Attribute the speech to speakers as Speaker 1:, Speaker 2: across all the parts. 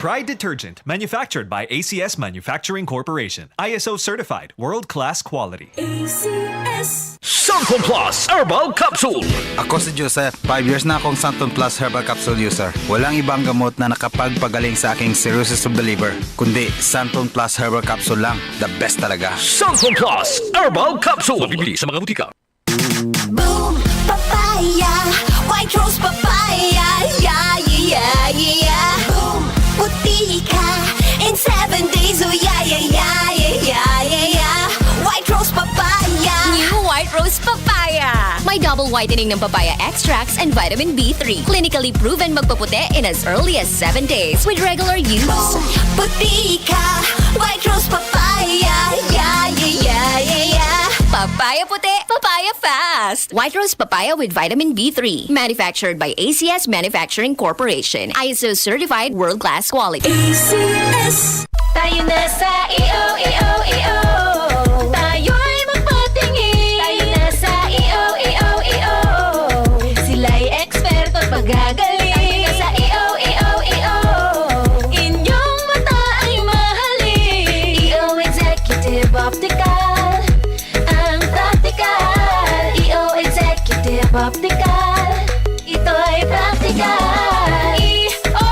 Speaker 1: Pride Detergent, manufactured by ACS Manufacturing Corporation. ISO certified, world-class quality.
Speaker 2: ACS
Speaker 3: Santon Plus Herbal Capsule.
Speaker 4: Ako si Joseph. 5 years na akong Santon Plus Herbal Capsule user. Walang ibang gamot na nakapagpagaling sa aking cirrhosis of the liver, kundi Santon Plus Herbal Capsule lang. The best talaga.
Speaker 3: Santon Plus Herbal Capsule. Mabibili sa mga butika.
Speaker 2: Boom Papaya White Rose Papaya Yeah, yeah, yeah Boom Puti ka in 7 days. Oh yeah, yeah, yeah, yeah, yeah, yeah White Rose Papaya.
Speaker 5: New White Rose Papaya. May double whitening ng papaya extracts and vitamin B3. Clinically proven magpaputi in as early as 7 days with regular use.
Speaker 2: Boom Puti ka White Rose Papaya. Yeah, yeah, yeah, yeah, yeah
Speaker 5: Papaya puti, papaya fast. White Rose Papaya with vitamin B3. Manufactured by ACS Manufacturing Corporation. ISO certified world-class quality.
Speaker 2: ACS.
Speaker 5: Tayo na sa EO. Tayo'y magpatingin. Tayo na sa EO. Sila'y eksperto at magagaling. Tayo na sa EO. Inyong mata ay mahalin. EO Executive Optical. Ang practical. EO Executive Optical. Ito'y practical. EO.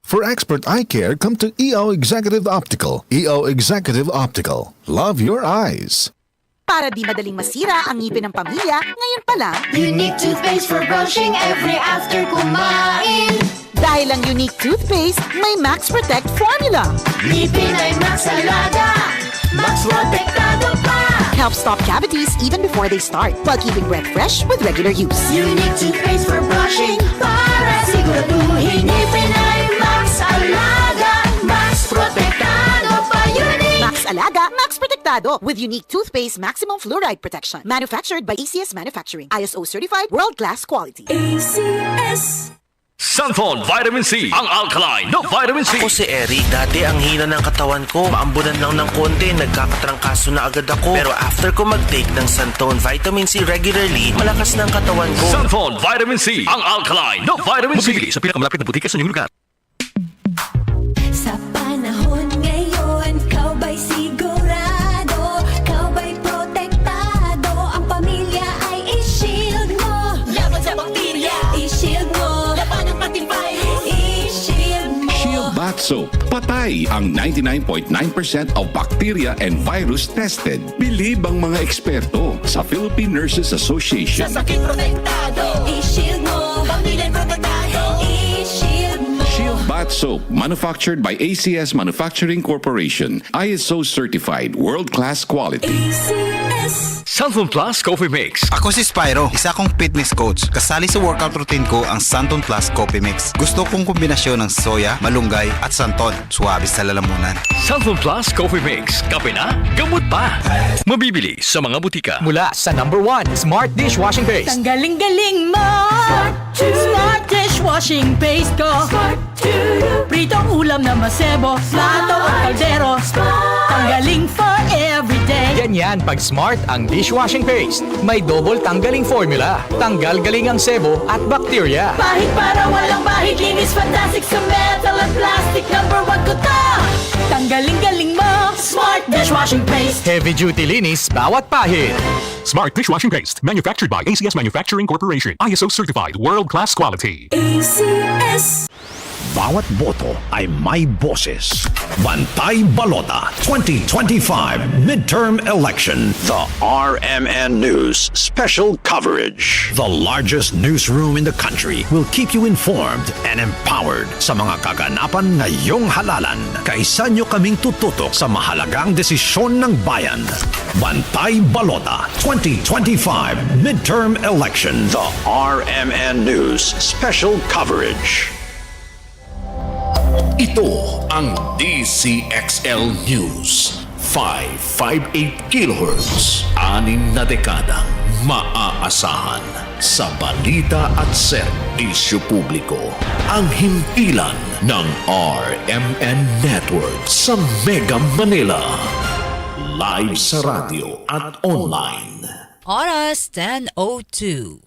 Speaker 6: For expert eye care, come to EO Executive Optical. EO Executive Optical. Love your eyes.
Speaker 7: Para di madaling masira ang ngipin ng pamilya, ngayon pa lang,
Speaker 2: Unique toothpaste for brushing every after kumain.
Speaker 7: dahil ang unique toothpaste, may Max Protect formula.
Speaker 2: Ngipin ay Max Alaga, Max Protektado pa.
Speaker 7: Helps stop cavities even before they start, while keeping breath fresh with regular use.
Speaker 2: Unique toothpaste for brushing para siguraduhin ngipin ay Max Alaga, Max Protektado pa. Unique
Speaker 7: Max Alaga, Max Protectado with unique toothpaste maximum fluoride protection. Manufactured by ACS Manufacturing. ISO certified, world-class quality.
Speaker 2: ACS.
Speaker 3: Santon Vitamin C. Ang alkaline na vitamin C.
Speaker 8: Ako si Eric. Dati ang hina ng katawan ko. Maambunan lang ng konti. Nagkakatrangkaso na agad ako. Pero after ko mag-take ng Santon Vitamin C regularly, malakas ng katawan ko.
Speaker 3: Santon Vitamin C. Ang alkaline na vitamin C. Mabili sa pinakamalapit na butika sa inyong lugar.
Speaker 2: Sa panahon ngayon, kau ba'y sigurado? Kau ba'y protektado? Ang pamilya ay i-shield mo. Laban sa bakterya, i-shield mo. Laban ng pating virus, i-shield mo.
Speaker 9: Shield Bath Soap. Patay ang 99.9% of bacteria and virus tested. Bilib ang mga eksperto sa Philippine Nurses Association.
Speaker 2: Sa sakit protektado, i-shield mo. Pamilya protektado, i-shield mo.
Speaker 9: Shield Bath Soap, manufactured by ACS Manufacturing Corporation. ISO certified, world-class quality.
Speaker 2: ACS.
Speaker 3: Santon Plus Coffee Mix.
Speaker 4: Ako si Spyro, isa kong fitness coach. Kasali sa workout routine ko ang Santon Plus Coffee Mix. Gusto kong kombinasyon ng soya, malunggay at santon. Suwabe sa lalamunan.
Speaker 3: Santon Plus Coffee Mix. Kape na, gamot pa. Mabibili sa mga butika.
Speaker 10: Mula sa #1 Smart Dishwashing Paste.
Speaker 7: Tanggaling-galing mo! Smart dishwashing paste ko. Pritong ulam na masebo, plato at kaldero. Tanggaling for everyday.
Speaker 10: Ganyan pag Smart ang dishwashing paste. May double tanggaling formula. Tanggal galing ang sebo at bakterya.
Speaker 2: Bahid para walang bahid, linis fantastic sa metal at plastic. #1 ko to. Tanggaling-galing mo, Smart dishwashing paste.
Speaker 10: Heavy duty linis bawat pahid.
Speaker 6: Smart Dishwashing Paste. Manufactured by ACS Manufacturing Corporation. ISO certified, world-class quality.
Speaker 2: ACS.
Speaker 11: Bawat boto ay may boses. Bantay Balota 2025 Midterm Election. The RMN News Special Coverage. The largest newsroom in the country will keep you informed and empowered sa mga kaganapan ngayong halalan. Kaisa nyo kaming tututok sa mahalagang desisyon ng bayan. Bantay Balota 2025 Midterm Election. The RMN News Special Coverage.
Speaker 9: Ito ang DZXL News. 558 kHz. 6 na dekadang maaasahan sa balita at serbisyo publiko. Ang himpilan ng RMN Network sa Mega Manila. Live sa radio at online.
Speaker 12: Oras 10:02.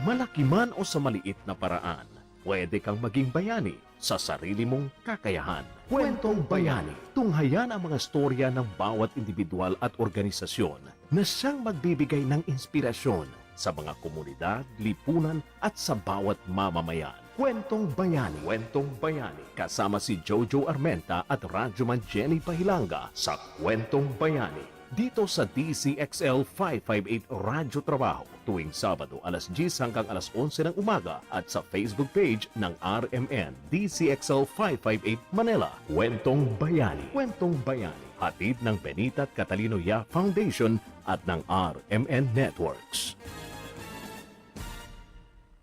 Speaker 12: Malaki man o sa maliit na paraan, pwede kang maging bayani sa sarili mong kakayahan. Kwentong Bayani. Tunghayan ang mga storya ng bawat individual at organisasyon na siyang magbibigay ng inspirasyon sa mga komunidad, lipunan at sa bawat mamamayan. Kwentong Bayani. Kwentong Bayani. Kasama si Jojo Armenta at Radyoman Jenny Pahilanga sa Kwentong Bayani. Dito sa DZXL 558 Radyo Trabaho tuwing Sabado alas 10 hanggang alas 11 ng umaga at sa Facebook page ng RMN DZXL 558 Manila. Kwentong Bayani. Kwentong Bayani. Hatid ng Benita at Catalino Ya Foundation at ng RMN Networks.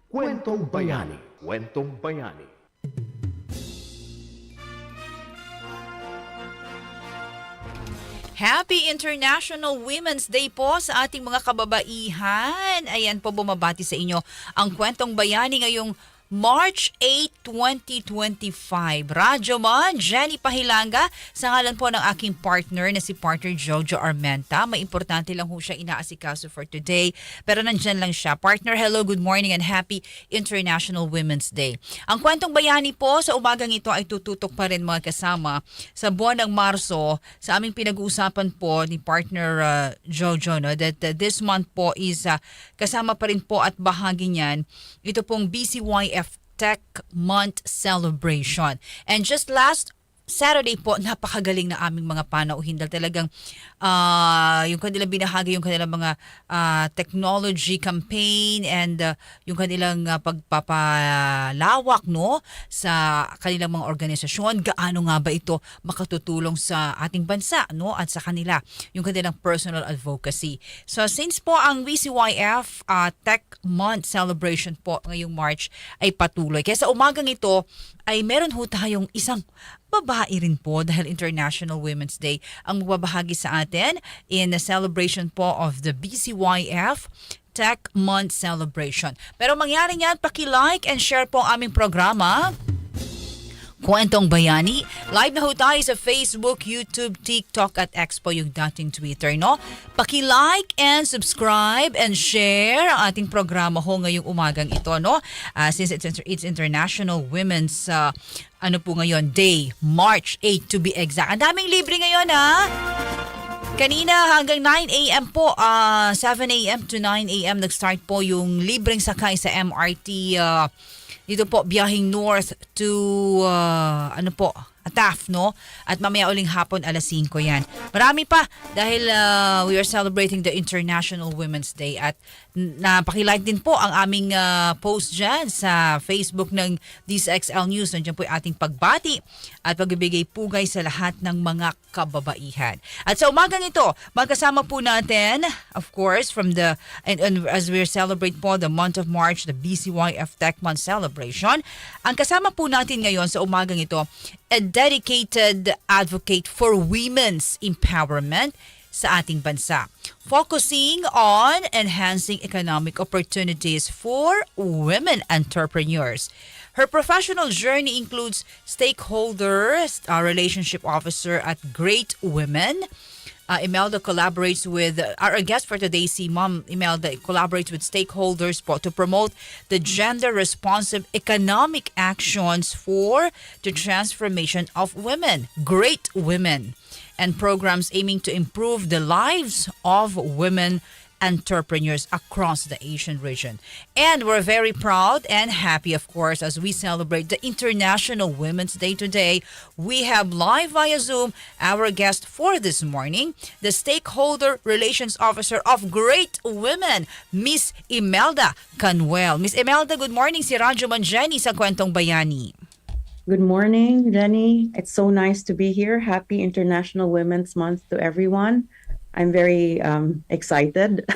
Speaker 12: Kwentong Bayani. Kwentong Bayani.
Speaker 13: Happy International Women's Day po sa ating mga kababaihan. Ayan po, bumabati sa inyo ang Kwentong Bayani ngayong March 8, 2025. Radyo Man, Jenny Pahilanga, sa ngalan po ng aking partner na si partner Jojo Armenta. May importante lang ho siya inaasikaso for today. Pero nandyan lang siya. Partner, hello, good morning and happy International Women's Day. Ang Kwentong Bayani po sa umagang ito ay tututok pa rin mga kasama sa buwan ng Marso sa aming pinag-uusapan po ni partner Jojo, no, that this month po is kasama pa rin po at bahagi niyan ito pong BCYF Tech Month Celebration. And just last Saturday po, napakagaling na aming mga panauhin dahil talagang yung kanilang binahagi, yung kanilang mga technology campaign and yung kanilang pagpapalawak no, sa kanilang mga organisasyon. Gaano nga ba ito makatutulong sa ating bansa no, at sa kanila, yung kanilang personal advocacy. So since po ang BCYF Tech Month Celebration po ngayong March ay patuloy. Kaya sa umagang ito ay meron ho tayong isang babae rin po dahil International Women's Day ang magbabahagi sa atin in the celebration po of the BCYF Tech Month Celebration. Pero mangyari niyan, paki-like and share po ang aming programa. Kwentong Bayani. Live na ho tayo sa Facebook, YouTube, TikTok at X po yung dating Twitter, no? Paki-like and subscribe and share ang ating programa ho ngayong umagang ito, no? Since it's International Women's ano po ngayon, Day, March 8 to be exact. Ang daming libre ngayon, ha? Kanina hanggang 9 a.m. po, 7 a.m. to 9 a.m. nag-start po yung libreng sakay sa MRT dito po, biyahing north to, ano po, Taft, no? At mamaya uling hapon, alas 5 yan. Marami pa dahil we are celebrating the International Women's Day at napakilike din po ang aming post dyan sa Facebook ng DZXL News. Nandiyan po yung ating pagbati at pagbibigay pugay sa lahat ng mga kababaihan. At sa umagang ito, magkasama po natin, of course, from the, and as we celebrate po the month of March, the BCYF Tech Month Celebration, ang kasama po natin ngayon sa umagang ito, a dedicated advocate for women's empowerment sa ating bansa, focusing on enhancing economic opportunities for women entrepreneurs. Her professional journey includes stakeholder relationship officer at Great Women. Imelda collaborates with, our guest for today, si Ma'am Imelda, collaborates with stakeholders to promote the gender-responsive economic actions for the transformation of women, great women, and programs aiming to improve the lives of women entrepreneurs across the Asian region. And we're very proud and happy, of course, as we celebrate the International Women's Day today. We have live via Zoom our guest for this morning, the Stakeholder Relations Officer of Great Women, Miss Imelda Canuel. Miss Imelda, good morning. Si Radyo Man Jenny sa Kwentong Bayani.
Speaker 14: Good morning, Jenny. It's so nice to be here. Happy International Women's Month to everyone. I'm very excited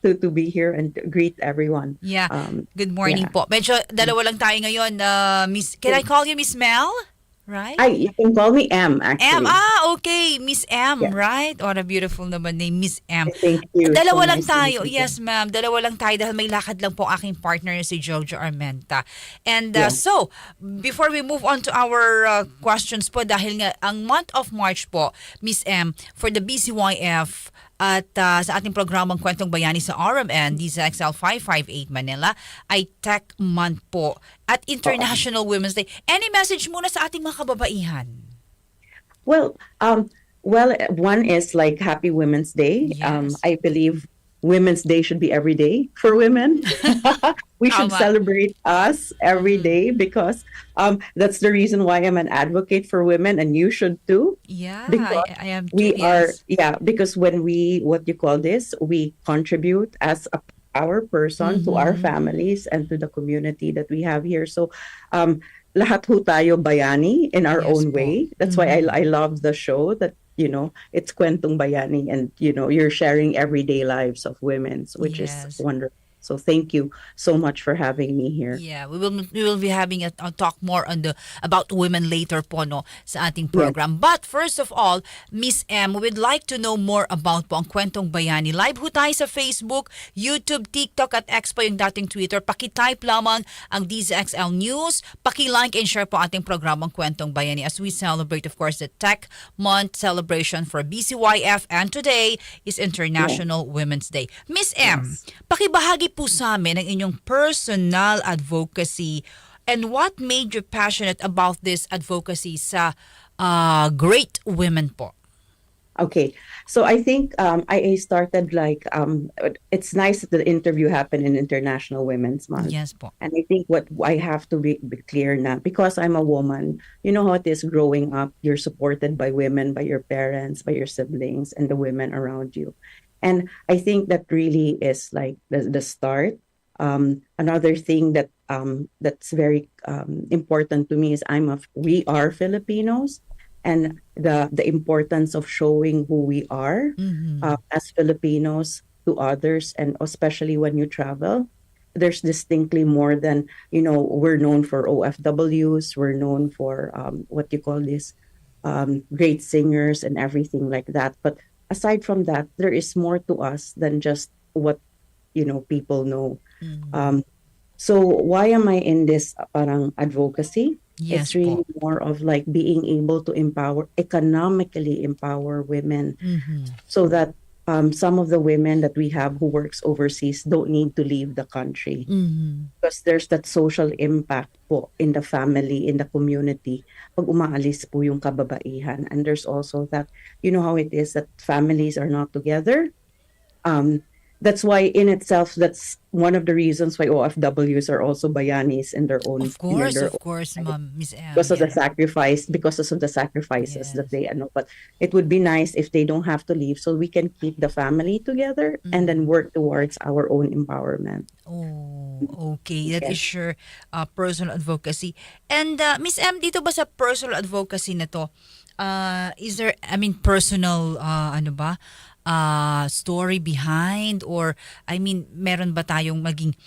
Speaker 14: to be here and greet everyone.
Speaker 13: Yeah. Good morning po. Medyo dalawa lang tayo ngayon. Miss, can I call you Miss Mel? Right?
Speaker 14: You can call me M, actually.
Speaker 13: M, okay. Miss M, yeah. Right? What a beautiful naman name, Miss M.
Speaker 14: Thank you.
Speaker 13: Dalawa so lang nice tayo. Yes, ma'am. Dalawa lang tayo dahil may lakad lang po aking partner si Jojo Armenta. And so, before we move on to our questions po, dahil nga ang month of March po, Miss M, for the BCYF At sa ating programang Kwentong Bayani sa RMN, DZXL 558 Manila, ay Tech Month po at International Women's Day. Any message muna sa ating mga kababaihan?
Speaker 14: Well, one is like Happy Women's Day.
Speaker 13: Yes.
Speaker 14: I believe Women's Day should be every day for women. We should
Speaker 13: Tama.
Speaker 14: celebrate us every day because that's the reason why I'm an advocate for women, and you should too.
Speaker 13: Yeah,
Speaker 14: Because
Speaker 13: I am too,
Speaker 14: we are,
Speaker 13: yes.
Speaker 14: because when we, what you call this, we contribute as a our person to our families and to the community that we have here. So, lahat ho tayo bayani in our
Speaker 13: Yes
Speaker 14: own
Speaker 13: po.
Speaker 14: way. That's why I love the show that, it's Kwentong Bayani, and, you're sharing everyday lives of women, which
Speaker 13: Yes.
Speaker 14: is wonderful. So thank you so much for having me here.
Speaker 13: Yeah, we will be having a talk more on about women later po no sa ating program. But first of all, Miss M, we would like to know more about po ang Kwentong Bayani. Live ho tayo sa Facebook, YouTube, TikTok at X po yung dating Twitter. Paki-type lamang ang DZXL News. Paki-like and share po ating programang Kwentong Bayani as we celebrate, of course, the Tech Month celebration for BCYF, and today is International Women's Day. Miss M, pakibahagi po sa amin ang inyong personal advocacy and what made you passionate about this advocacy sa great women po.
Speaker 14: Okay, so I think I started like it's nice that the interview happened in International Women's Month.
Speaker 13: Yes po.
Speaker 14: And I think what I have to be clear na, because I'm a woman, you know how it is growing up. You're supported by women, by your parents, by your siblings, and the women around you. And I think that really is like the start. Another thing that that's very important to me is we are Filipinos, and the importance of showing who we are as Filipinos to others, and especially when you travel. There's distinctly more than, we're known for OFWs, we're known for what you call this, great singers and everything like that. But aside from that, there is more to us than just what, people know. So why am I in this parang advocacy?
Speaker 13: Yes
Speaker 14: It's really more of like being able to economically empower women, so that some of the women that we have who works overseas don't need to leave the country, because there's that social impact po in the family, in the community, pag umaalis po yung kababaihan. And there's also that, how it is that families are not together. That's why in itself, that's one of the reasons why OFWs are also bayanis in their own.
Speaker 13: Of course, Ma'am, Miss M.
Speaker 14: Because of the sacrifices that they know. But it would be nice if they don't have to leave, so we can keep the family together and then work towards our own empowerment.
Speaker 13: Oh, okay. That is your personal advocacy. And Miss M, dito ba sa personal advocacy na to, is there, personal, story behind, or meron ba tayong maging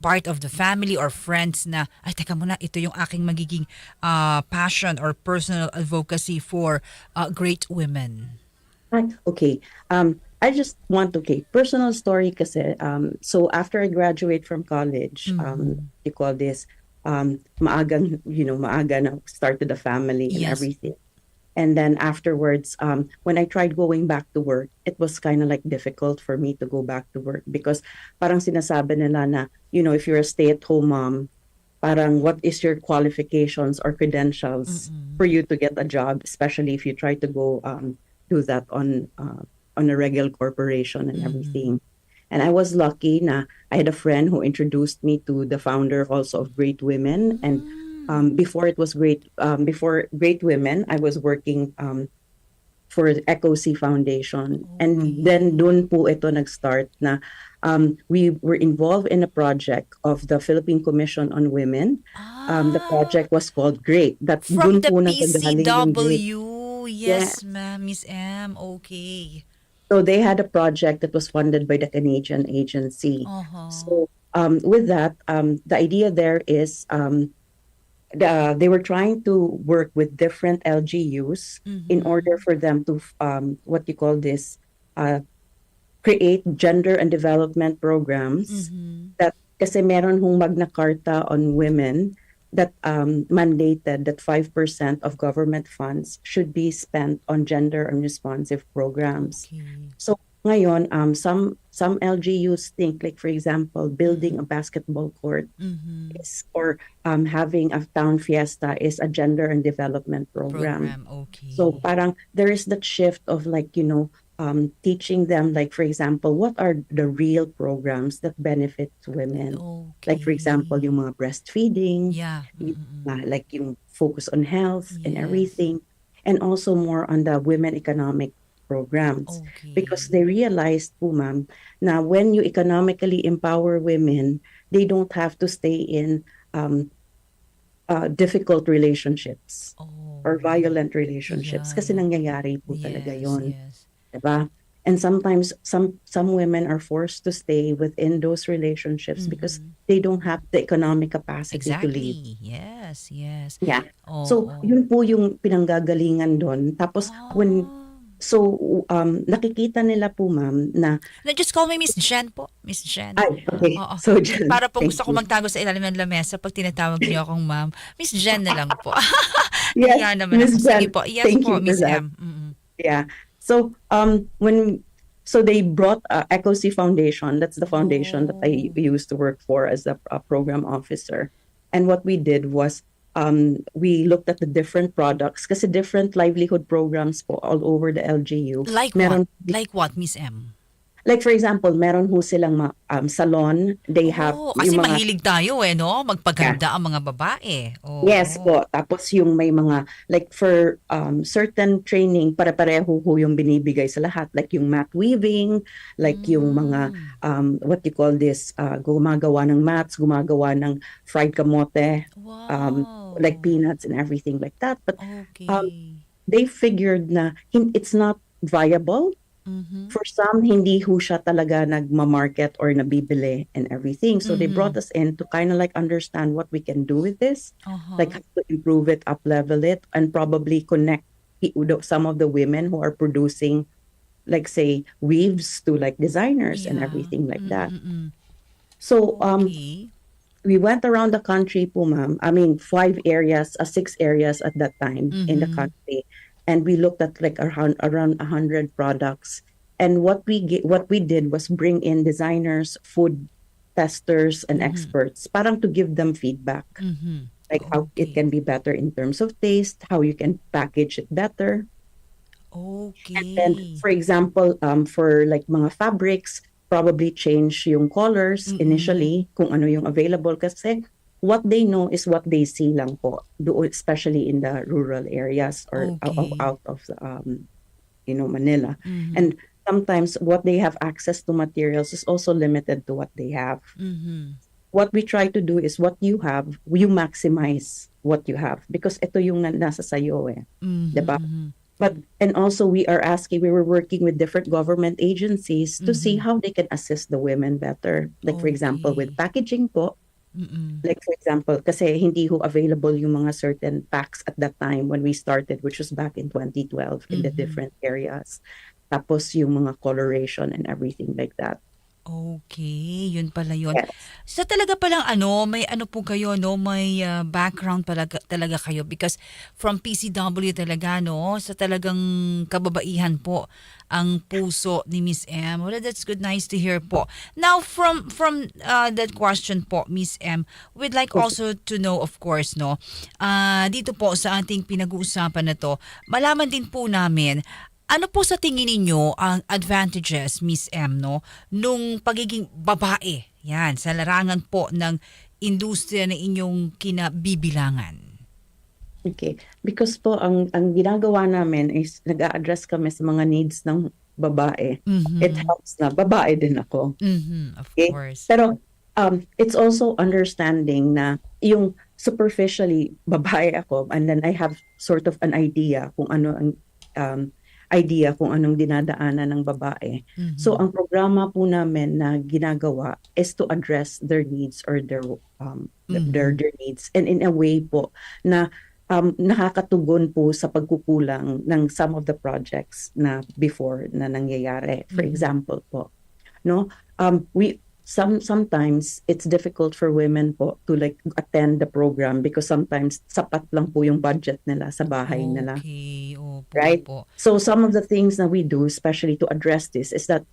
Speaker 13: part of the family or friends na teka muna, ito yung aking magiging passion or personal advocacy for great women?
Speaker 14: Okay. I just want personal story kasi so after I graduate from college, you call this maaga na started a family and everything. And then afterwards, when I tried going back to work, it was kind of like difficult for me to go back to work, because parang sinasabi nila na, if you're a stay-at-home mom, parang what is your qualifications or credentials for you to get a job, especially if you try to go do that on a regular corporation and everything. And I was lucky na I had a friend who introduced me to the founder also of Great Women. And before Great Women, I was working for the EcoC Foundation. And then doon po ito nag-start na we were involved in a project of the Philippine Commission on Women. The project was called GREAT. That
Speaker 13: From
Speaker 14: dun
Speaker 13: the
Speaker 14: po nagagaling yung GREAT.
Speaker 13: PCW. Yes, ma'am, Miss M. Okay.
Speaker 14: So they had a project that was funded by the Canadian agency. So with that, the idea there is they were trying to work with different LGUs in order for them to create gender and development programs that, kasi meron hong Magna Carta on women that mandated that 5% of government funds should be spent on gender and responsive programs. So ngayon, some LGUs think, like for example, building a basketball court is, or having a town fiesta is a gender and development program.
Speaker 13: Okay.
Speaker 14: So parang there is that shift of like, teaching them, like for example, what are the real programs that benefit women? Like for example, yung mga breastfeeding, like yung focus on health and everything, and also more on the women economic programs. Because they realized po, ma'am, na when you economically empower women, they don't have to stay in difficult relationships or violent relationships, kasi nangyayari po talaga yun. Diba? And sometimes some women are forced to stay within those relationships because they don't have the economic capacity to leave.
Speaker 13: Yes.
Speaker 14: Yeah. So yun po yung pinanggagalingan doon. Tapos nakikita nila po, ma'am, na
Speaker 13: just call me Miss Jen po. Miss Jen.
Speaker 14: Ay, okay.
Speaker 13: Oo.
Speaker 14: So, Jen,
Speaker 13: para po
Speaker 14: thank
Speaker 13: gusto ko
Speaker 14: you.
Speaker 13: magtago sa ilalim ng lamesa pag tinatawag niyo akong ma'am. Miss Jen na lang po.
Speaker 14: Yes,
Speaker 13: Kaya naman
Speaker 14: Miss
Speaker 13: ako.
Speaker 14: Jen,
Speaker 13: Sige po. Yes
Speaker 14: thank
Speaker 13: po,
Speaker 14: you for
Speaker 13: Miss
Speaker 14: that.
Speaker 13: M.
Speaker 14: Yeah. So so they brought EcoC Foundation. That's the foundation that I used to work for as a program officer. And what we did was we looked at the different products kasi different livelihood programs po all over the LGU.
Speaker 13: Like what? Like what, Miss M?
Speaker 14: Like for example, meron ho silang salon. They have
Speaker 13: Kasi
Speaker 14: yung mga,
Speaker 13: mahilig tayo no? Magpaganda ang mga babae.
Speaker 14: yes po. Tapos yung may mga, like for certain training, pare-pareho ho yung binibigay sa lahat. Like yung mat weaving, like yung mga, what you call this, gumagawa ng mats, gumagawa ng fried kamote, like peanuts and everything like that. But they figured na it's not viable. For some, hindi ho siya talaga nagma-market or nabibili and everything. So they brought us in to kind of like understand what we can do with this, like how to improve it, up-level it, and probably connect some of the women who are producing, like say, weaves to like designers and everything like that. So we went around the country po, ma'am. I mean, 6 areas at that time in the country. And we looked at like around 100 products. And what we did was bring in designers, food testers, and experts, parang to give them feedback, like how it can be better in terms of taste, how you can package it better. And then, for example, for like mga fabrics, probably change yung colors initially, kung ano yung available, kasi what they know is what they see lang po, especially in the rural areas or out of Manila. And sometimes what they have access to materials is also limited to what they have. What we try to do is what you have, you maximize what you have because ito yung nasa sayo diba? But and also we were working with different government agencies to see how they can assist the women better. Like for example, with packaging po. Like for example, kasi hindi ho available yung mga certain packs at that time when we started, which was back in 2012 in the different areas. Tapos yung mga coloration and everything like that.
Speaker 13: Okay, yun pala yun.
Speaker 14: Yes.
Speaker 13: So talaga palang may po kayo, no? May background talaga kayo because from PCW talaga, no? So talagang kababaihan po ang puso ni Miss M. Well, that's good, nice to hear po. Now, from that question po, Miss M, we'd like also to know, of course, no? Dito po sa ating pinag-uusapan na to, malaman din po namin, ano po sa tingin ninyo ang advantages, Miss M, no, nung pagiging babae, yan, sa larangan po ng industriya na inyong kinabibilangan?
Speaker 14: Okay. Because po, ang ginagawa namin is nag-a-address kami sa mga needs ng babae. It helps na babae din ako.
Speaker 13: Of course.
Speaker 14: Pero it's also understanding na yung superficially babae ako and then I have sort of an idea kung ano ang kung anong dinadaanan ng babae. So ang programa po namin na ginagawa is to address their needs or their needs, and in a way po na nakakatugon po sa pagkukulang ng some of the projects na before na nangyayari. For example po, no, sometimes it's difficult for women po to like attend the program because sometimes sapat lang po yung budget nila sa bahay nila.
Speaker 13: Okay, opo,
Speaker 14: Right?
Speaker 13: opo.
Speaker 14: So some of the things that we do, especially to address this, is that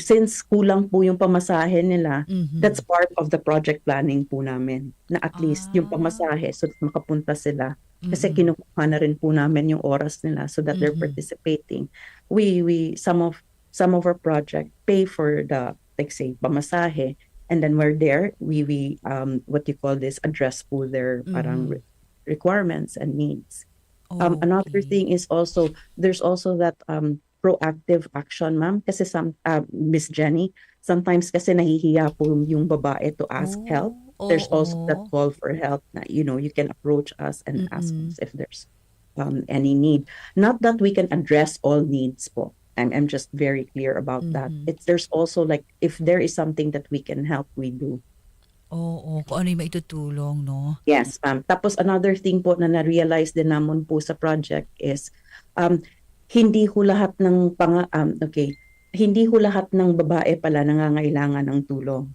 Speaker 14: since kulang po yung pamasahe nila, that's part of the project planning po namin. Na at least yung pamasahe so that makapunta sila. Kasi kinukuha na rin po namin yung oras nila so that they're participating. We some of our project pay for the, like say, pamasahe, and then we're there, we what you call this, address po their parang requirements and needs. Another thing is also, there's also that proactive action, ma'am. Kasi Miss Jenny, sometimes kasi nahihiya po yung babae to ask help. There's also that call for help na, you know, you can approach us and ask us if there's any need. Not that we can address all needs po. I'm just very clear about that. There's also like, if there is something that we can help, we do.
Speaker 13: Oo, kung ano yung maitutulong, no?
Speaker 14: Yes, ma'am. Tapos another thing po na na-realize din naman po sa project is, hindi ho lahat ng hindi ho lahat ng babae pala nangangailangan ng tulong.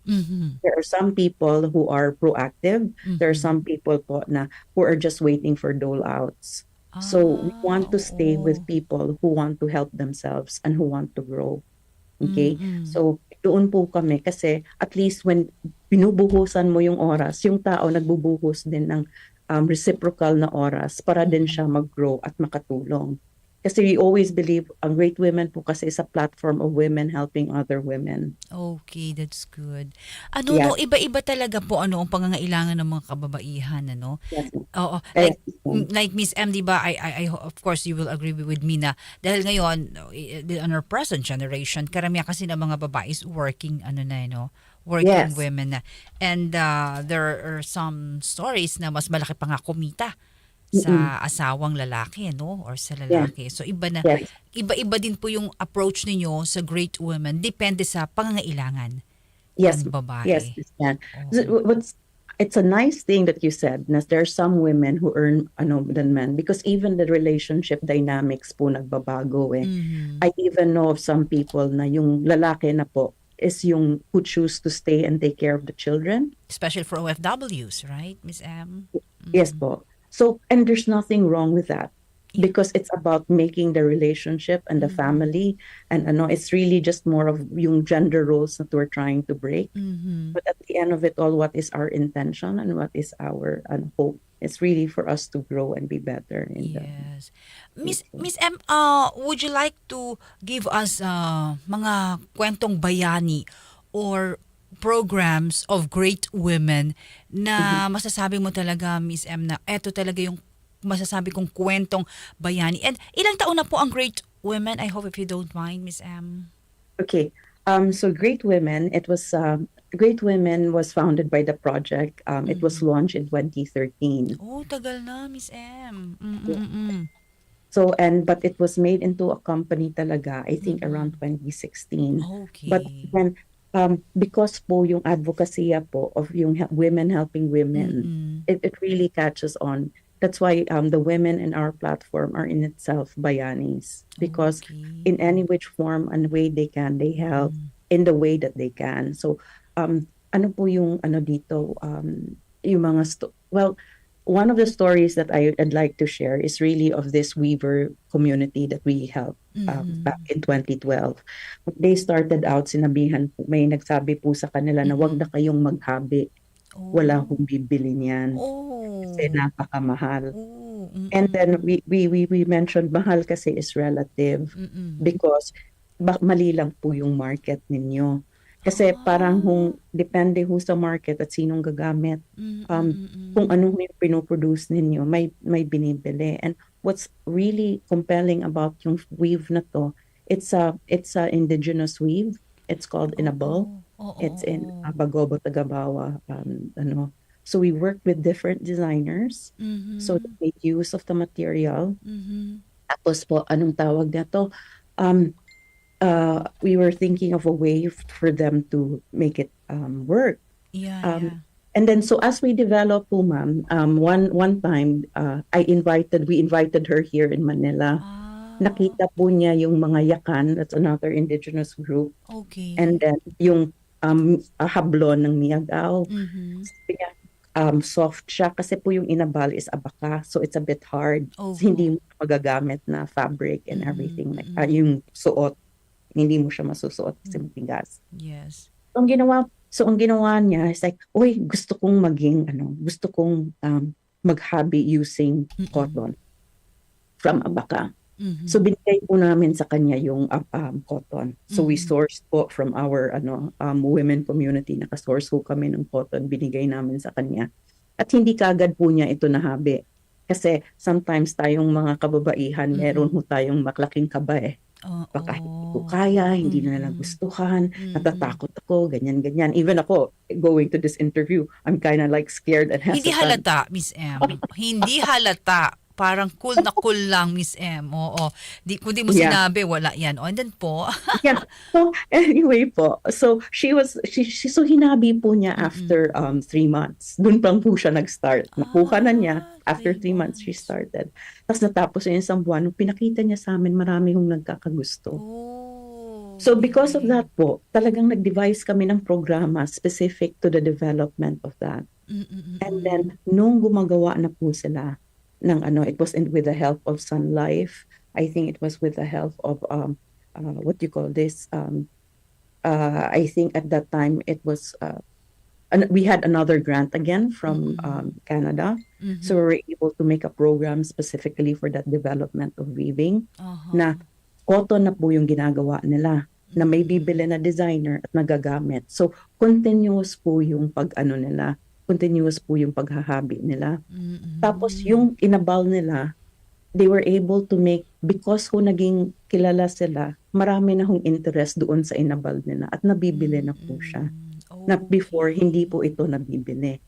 Speaker 14: There are some people who are proactive. There are some people po na who are just waiting for dole outs. So we want to stay with people who want to help themselves and who want to grow. Okay? So doon po kami kasi at least when binubuhusan mo yung oras, yung tao nagbubuhos din ng reciprocal na oras para din siya mag-grow at makatulong. Kasi we always believe ang Great Women po kasi is a platform of women helping other women.
Speaker 13: Okay, that's good. No, iba-iba talaga po ang pangangailangan ng mga kababaihan, ano?
Speaker 14: Yes.
Speaker 13: Oo. Like Miss M, di ba, I of course you will agree with me na dahil ngayon, on our present generation, karamihan kasi ng mga babae is working, working women na. And there are some stories na mas malaki pa nga kumita sa asawang lalaki, no? Or sa lalaki. So iba din po yung approach ninyo sa Great Women, depende sa pangangailangan ng babae.
Speaker 14: Yes, it's a nice thing that you said na there are some women who earn than men because even the relationship dynamics po nagbabago eh. I even know of some people na yung lalaki na po is yung who choose to stay and take care of the children.
Speaker 13: Especially for OFWs, right, Miss M?
Speaker 14: Yes po. So, and there's nothing wrong with that because it's about making the relationship and the family, and it's really just more of yung gender roles that we're trying to break. But at the end of it all, what is our intention and what is our hope? It's really for us to grow and be better.
Speaker 13: Yes. Miss M, would you like to give us mga kwentong bayani or programs of great women na masasabi mo talaga, Miss M, na eto talaga yung masasabi kong kwentong bayani. And ilang taon na po ang Great Women? I hope if you don't mind, Miss M.
Speaker 14: Okay. So Great Women, Great Women was founded by the project. It was launched in 2013.
Speaker 13: Oh, tagal na, Miss M.
Speaker 14: So, but it was made into a company talaga, I think around 2016.
Speaker 13: Okay.
Speaker 14: But then, because po yung advocacy po of yung women helping women, it really catches on. That's why the women in our platform are in itself bayanis because in any which form and way they can, they help in the way that they can. So, ano po yung dito, yung mga one of the stories that I'd like to share is really of this weaver community that we helped back in 2012. They started out, sinabihan po, may nagsabi po sa kanila na wag na kayong maghabi. Wala akong bibili niyan. Kasi napakamahal. And then we mentioned mahal kasi is relative because mali lang po yung market ninyo. Kasi parang depende sa market at sinong gagamit. Kung anong yung pinoproduce ninyo, may binibili. And what's really compelling about yung weave na to, it's a indigenous weave. It's called inabal. It's in Bagobo, Tagabawa. So we work with different designers. So they make use of the material. Tapos po, anong tawag na to? We were thinking of a way for them to make it work. And then so as we develop po, ma'am, one time we invited her here in Manila. Nakita po niya yung mga yakan, that's another indigenous group.
Speaker 13: Okay.
Speaker 14: And then yung hablon ng miagaw.
Speaker 13: Mhm.
Speaker 14: Sabi niya, soft siya kasi po yung inabal is abaka, so it's a bit hard.
Speaker 13: Oh.
Speaker 14: So, hindi mo magagamit na fabric and everything, like yung suot, hindi mo siya masusuot kasi matigas.
Speaker 13: Yes.
Speaker 14: Ang ginawa niya is like, uy, gusto kong mag-hobby using cotton from abaka. So binigay po namin sa kanya yung cotton. So we sourced po from our women community, naka-source po kami ng cotton, binigay namin sa kanya. At hindi kaagad po niya ito nahabi. Kasi sometimes tayong mga kababaihan, meron po tayong maklaking kaba eh. Baka hindi ko kaya, hindi na nagustuhan, natatakot ako, ganyan. Even ako, going to this interview, I'm kind of like scared and hesitant.
Speaker 13: Hindi halata, Miss M. Hindi halata. Parang cool na cool lang, Miss M. Oo. Kung di mo sinabi, wala yan. And then po.
Speaker 14: Yeah. So anyway po, so so hinabi po niya after 3 months. Doon pang po siya nag-start. Nakuha na niya. After 3 months, she started. Tapos natapos yung isang buwan, nung pinakita niya sa amin, marami yung nagkakagusto. So because of that po, talagang nag-devise kami ng programa specific to the development of that. And then, nung gumagawa na po sila, it was with the help of Sun Life. I think it was with the help of what do you call this? I think at that time it was we had another grant again from Canada, so we were able to make a program specifically for that development of weaving. Na cotton na po yung ginagawa nila, na may bibili na designer at nagagamit. So continuous po yung continuous po yung paghahabi nila. Tapos yung inabal nila, they were able to make, because naging kilala sila, marami na hong interest doon sa inabal nila at nabibili na po siya. Na before, hindi po ito nabibili.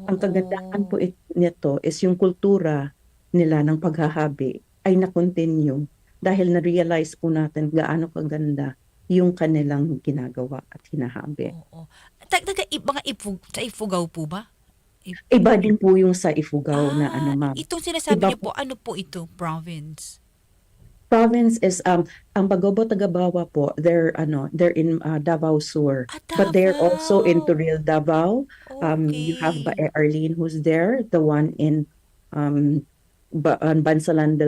Speaker 14: Ang kagandahan po nito is yung kultura nila ng paghahabi ay na-continue dahil na-realize po natin gaano kaganda yung kanilang ginagawa at hinahabi.
Speaker 13: Sa Ifugao po ba?
Speaker 14: Iba din po yung sa Ifugao na ma'am.
Speaker 13: Itong sinasabi niyo po, ano po ito, province?
Speaker 14: Province is ang Bagobo Tagabawa po, they're in Davao Sur. But they're also into real Davao. You have Arlene who's there, the one in Bansalan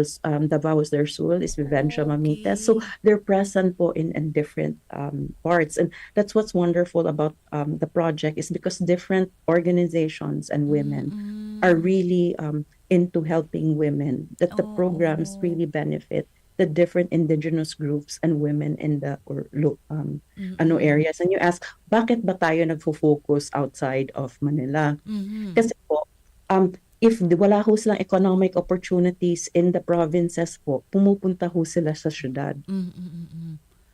Speaker 14: Davao is their Sur, is Vivencia Mamites. So they're present po in different parts, and that's what's wonderful about the project, is because different organizations and women are really into helping women, that the programs really benefit the different indigenous groups and women in the areas. And you ask, bakit ba tayo nagfo-focus outside of Manila? Kasi po, if wala ho silang economic opportunities in the provinces po, pumupunta ho sila sa syudad.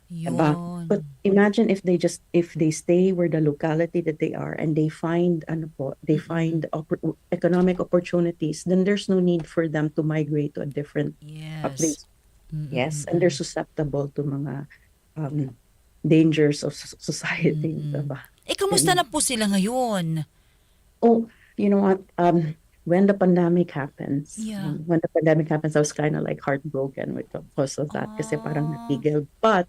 Speaker 14: Diba? But imagine if they stay where the locality that they are and they find economic opportunities, then there's no need for them to migrate to a different place. Yes, and they're susceptible to mga dangers of society. Diba?
Speaker 13: Kamusta na po sila ngayon?
Speaker 14: Oh, you know what? When the pandemic happens, I was kind of like heartbroken because of that, kasi parang natigil. But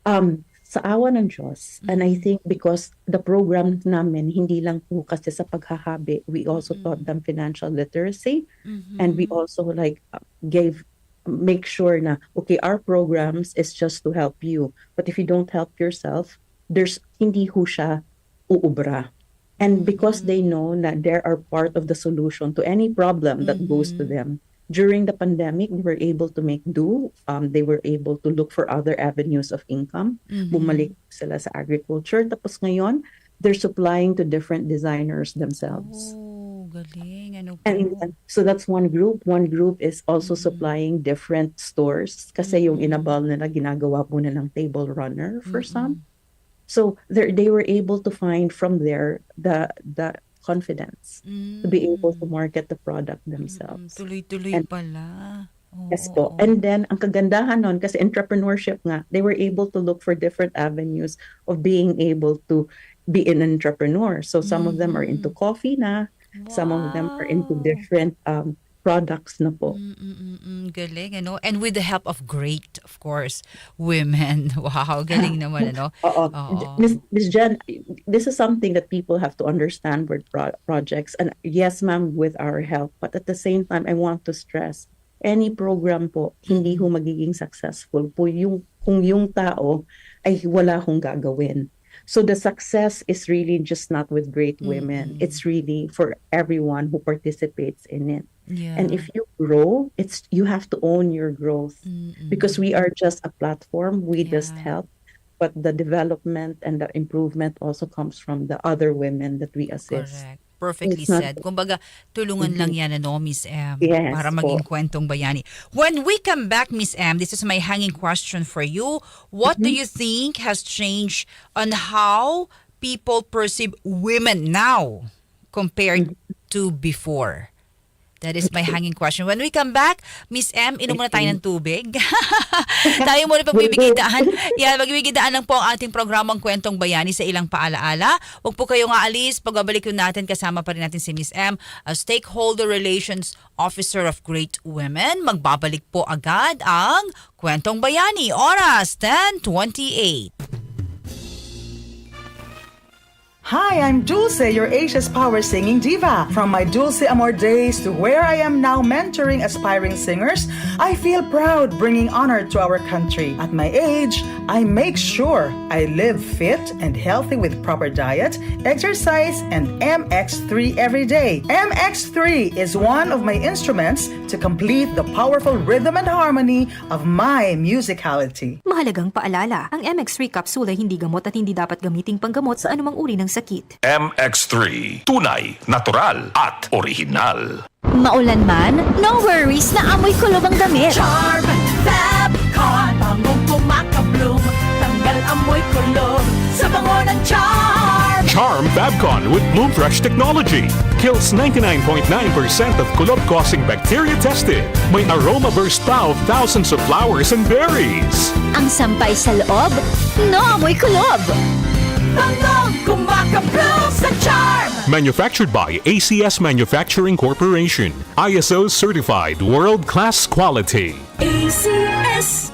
Speaker 14: sa awa ng Diyos, and I think because the program namin, hindi lang po kasi sa paghahabi, we also taught them financial literacy, and we also make sure na, okay, our programs is just to help you, but if you don't help yourself, hindi ho siya uubra. And because they know that they are part of the solution to any problem that goes to them, during the pandemic, they were able to make do. They were able to look for other avenues of income. Bumalik sila sa agriculture. Tapos ngayon, they're supplying to different designers themselves.
Speaker 13: Galing.
Speaker 14: And so that's one group. One group is also supplying different stores. Kasi yung inabal nila, ginagawa po na ng table runner for some. So they were able to find from there the confidence to be able to market the product themselves.
Speaker 13: Tuloy-tuloy pala.
Speaker 14: Yes po. And then, ang kagandahan nun, kasi entrepreneurship nga, they were able to look for different avenues of being able to be an entrepreneur. So some of them are into coffee na, some of them are into different products na po.
Speaker 13: Galing, ano? And with the help of great, of course, women. Wow, galing naman, ano?
Speaker 14: Miss Jen, this is something that people have to understand with projects. And yes, ma'am, with our help. But at the same time, I want to stress, any program po, hindi ho magiging successful po kung yung tao ay wala hong gagawin. So the success is really just not with great women. It's really for everyone who participates in it.
Speaker 13: Yeah.
Speaker 14: And if you grow, you have to own your growth, because we are just a platform. We just help, but the development and the improvement also comes from the other women that we assist.
Speaker 13: Correct. Perfectly said. Kumbaga, tulungan lang yan, ano, Miss M,
Speaker 14: Yes,
Speaker 13: para maging kwentong bayani. When we come back, Miss M, this is my hanging question for you. What do you think has changed on how people perceive women now compared to before? That is my hanging question. When we come back, Miss M, inom muna tayo ng tubig. Tayo muna pagbibigidaan. Yan, magbibigidaan lang po ang ating programang Kwentong Bayani sa ilang paalaala. Huwag po kayong aalis. Pagbabalik ko natin, kasama pa rin natin si Miss M, a Stakeholder Relations Officer of Great Women. Magbabalik po agad ang Kwentong Bayani. Oras, 10:28.
Speaker 15: Hi, I'm Dulce, your Asia's power singing diva. From my Dulce Amor days to where I am now mentoring aspiring singers, I feel proud bringing honor to our country. At my age, I make sure I live fit and healthy with proper diet, exercise, and MX3 every day. MX3 is one of my instruments to complete the powerful rhythm and harmony of my musicality.
Speaker 16: Mahalagang paalala, ang MX3 capsule ay hindi gamot at hindi dapat gamiting panggamot sa anumang uri ng sakit.
Speaker 11: MX3, tunay, natural at original.
Speaker 2: Maulan man, no worries na amoy kulob ang damit.
Speaker 17: Charm Fabcon, bangong kumakabloom, tanggal amoy kulob sa bango ng Charm.
Speaker 18: Charm Fabcon with Bloom Fresh technology kills 99.9% of kulob-causing bacteria tested. May aroma burst pa of thousands of flowers and berries.
Speaker 2: Ang sampay sa loob, no amoy kulob.
Speaker 17: Bangong kumakabloom sa Charm.
Speaker 18: Manufactured by ACS Manufacturing Corporation. ISO certified world-class quality.
Speaker 17: ACS.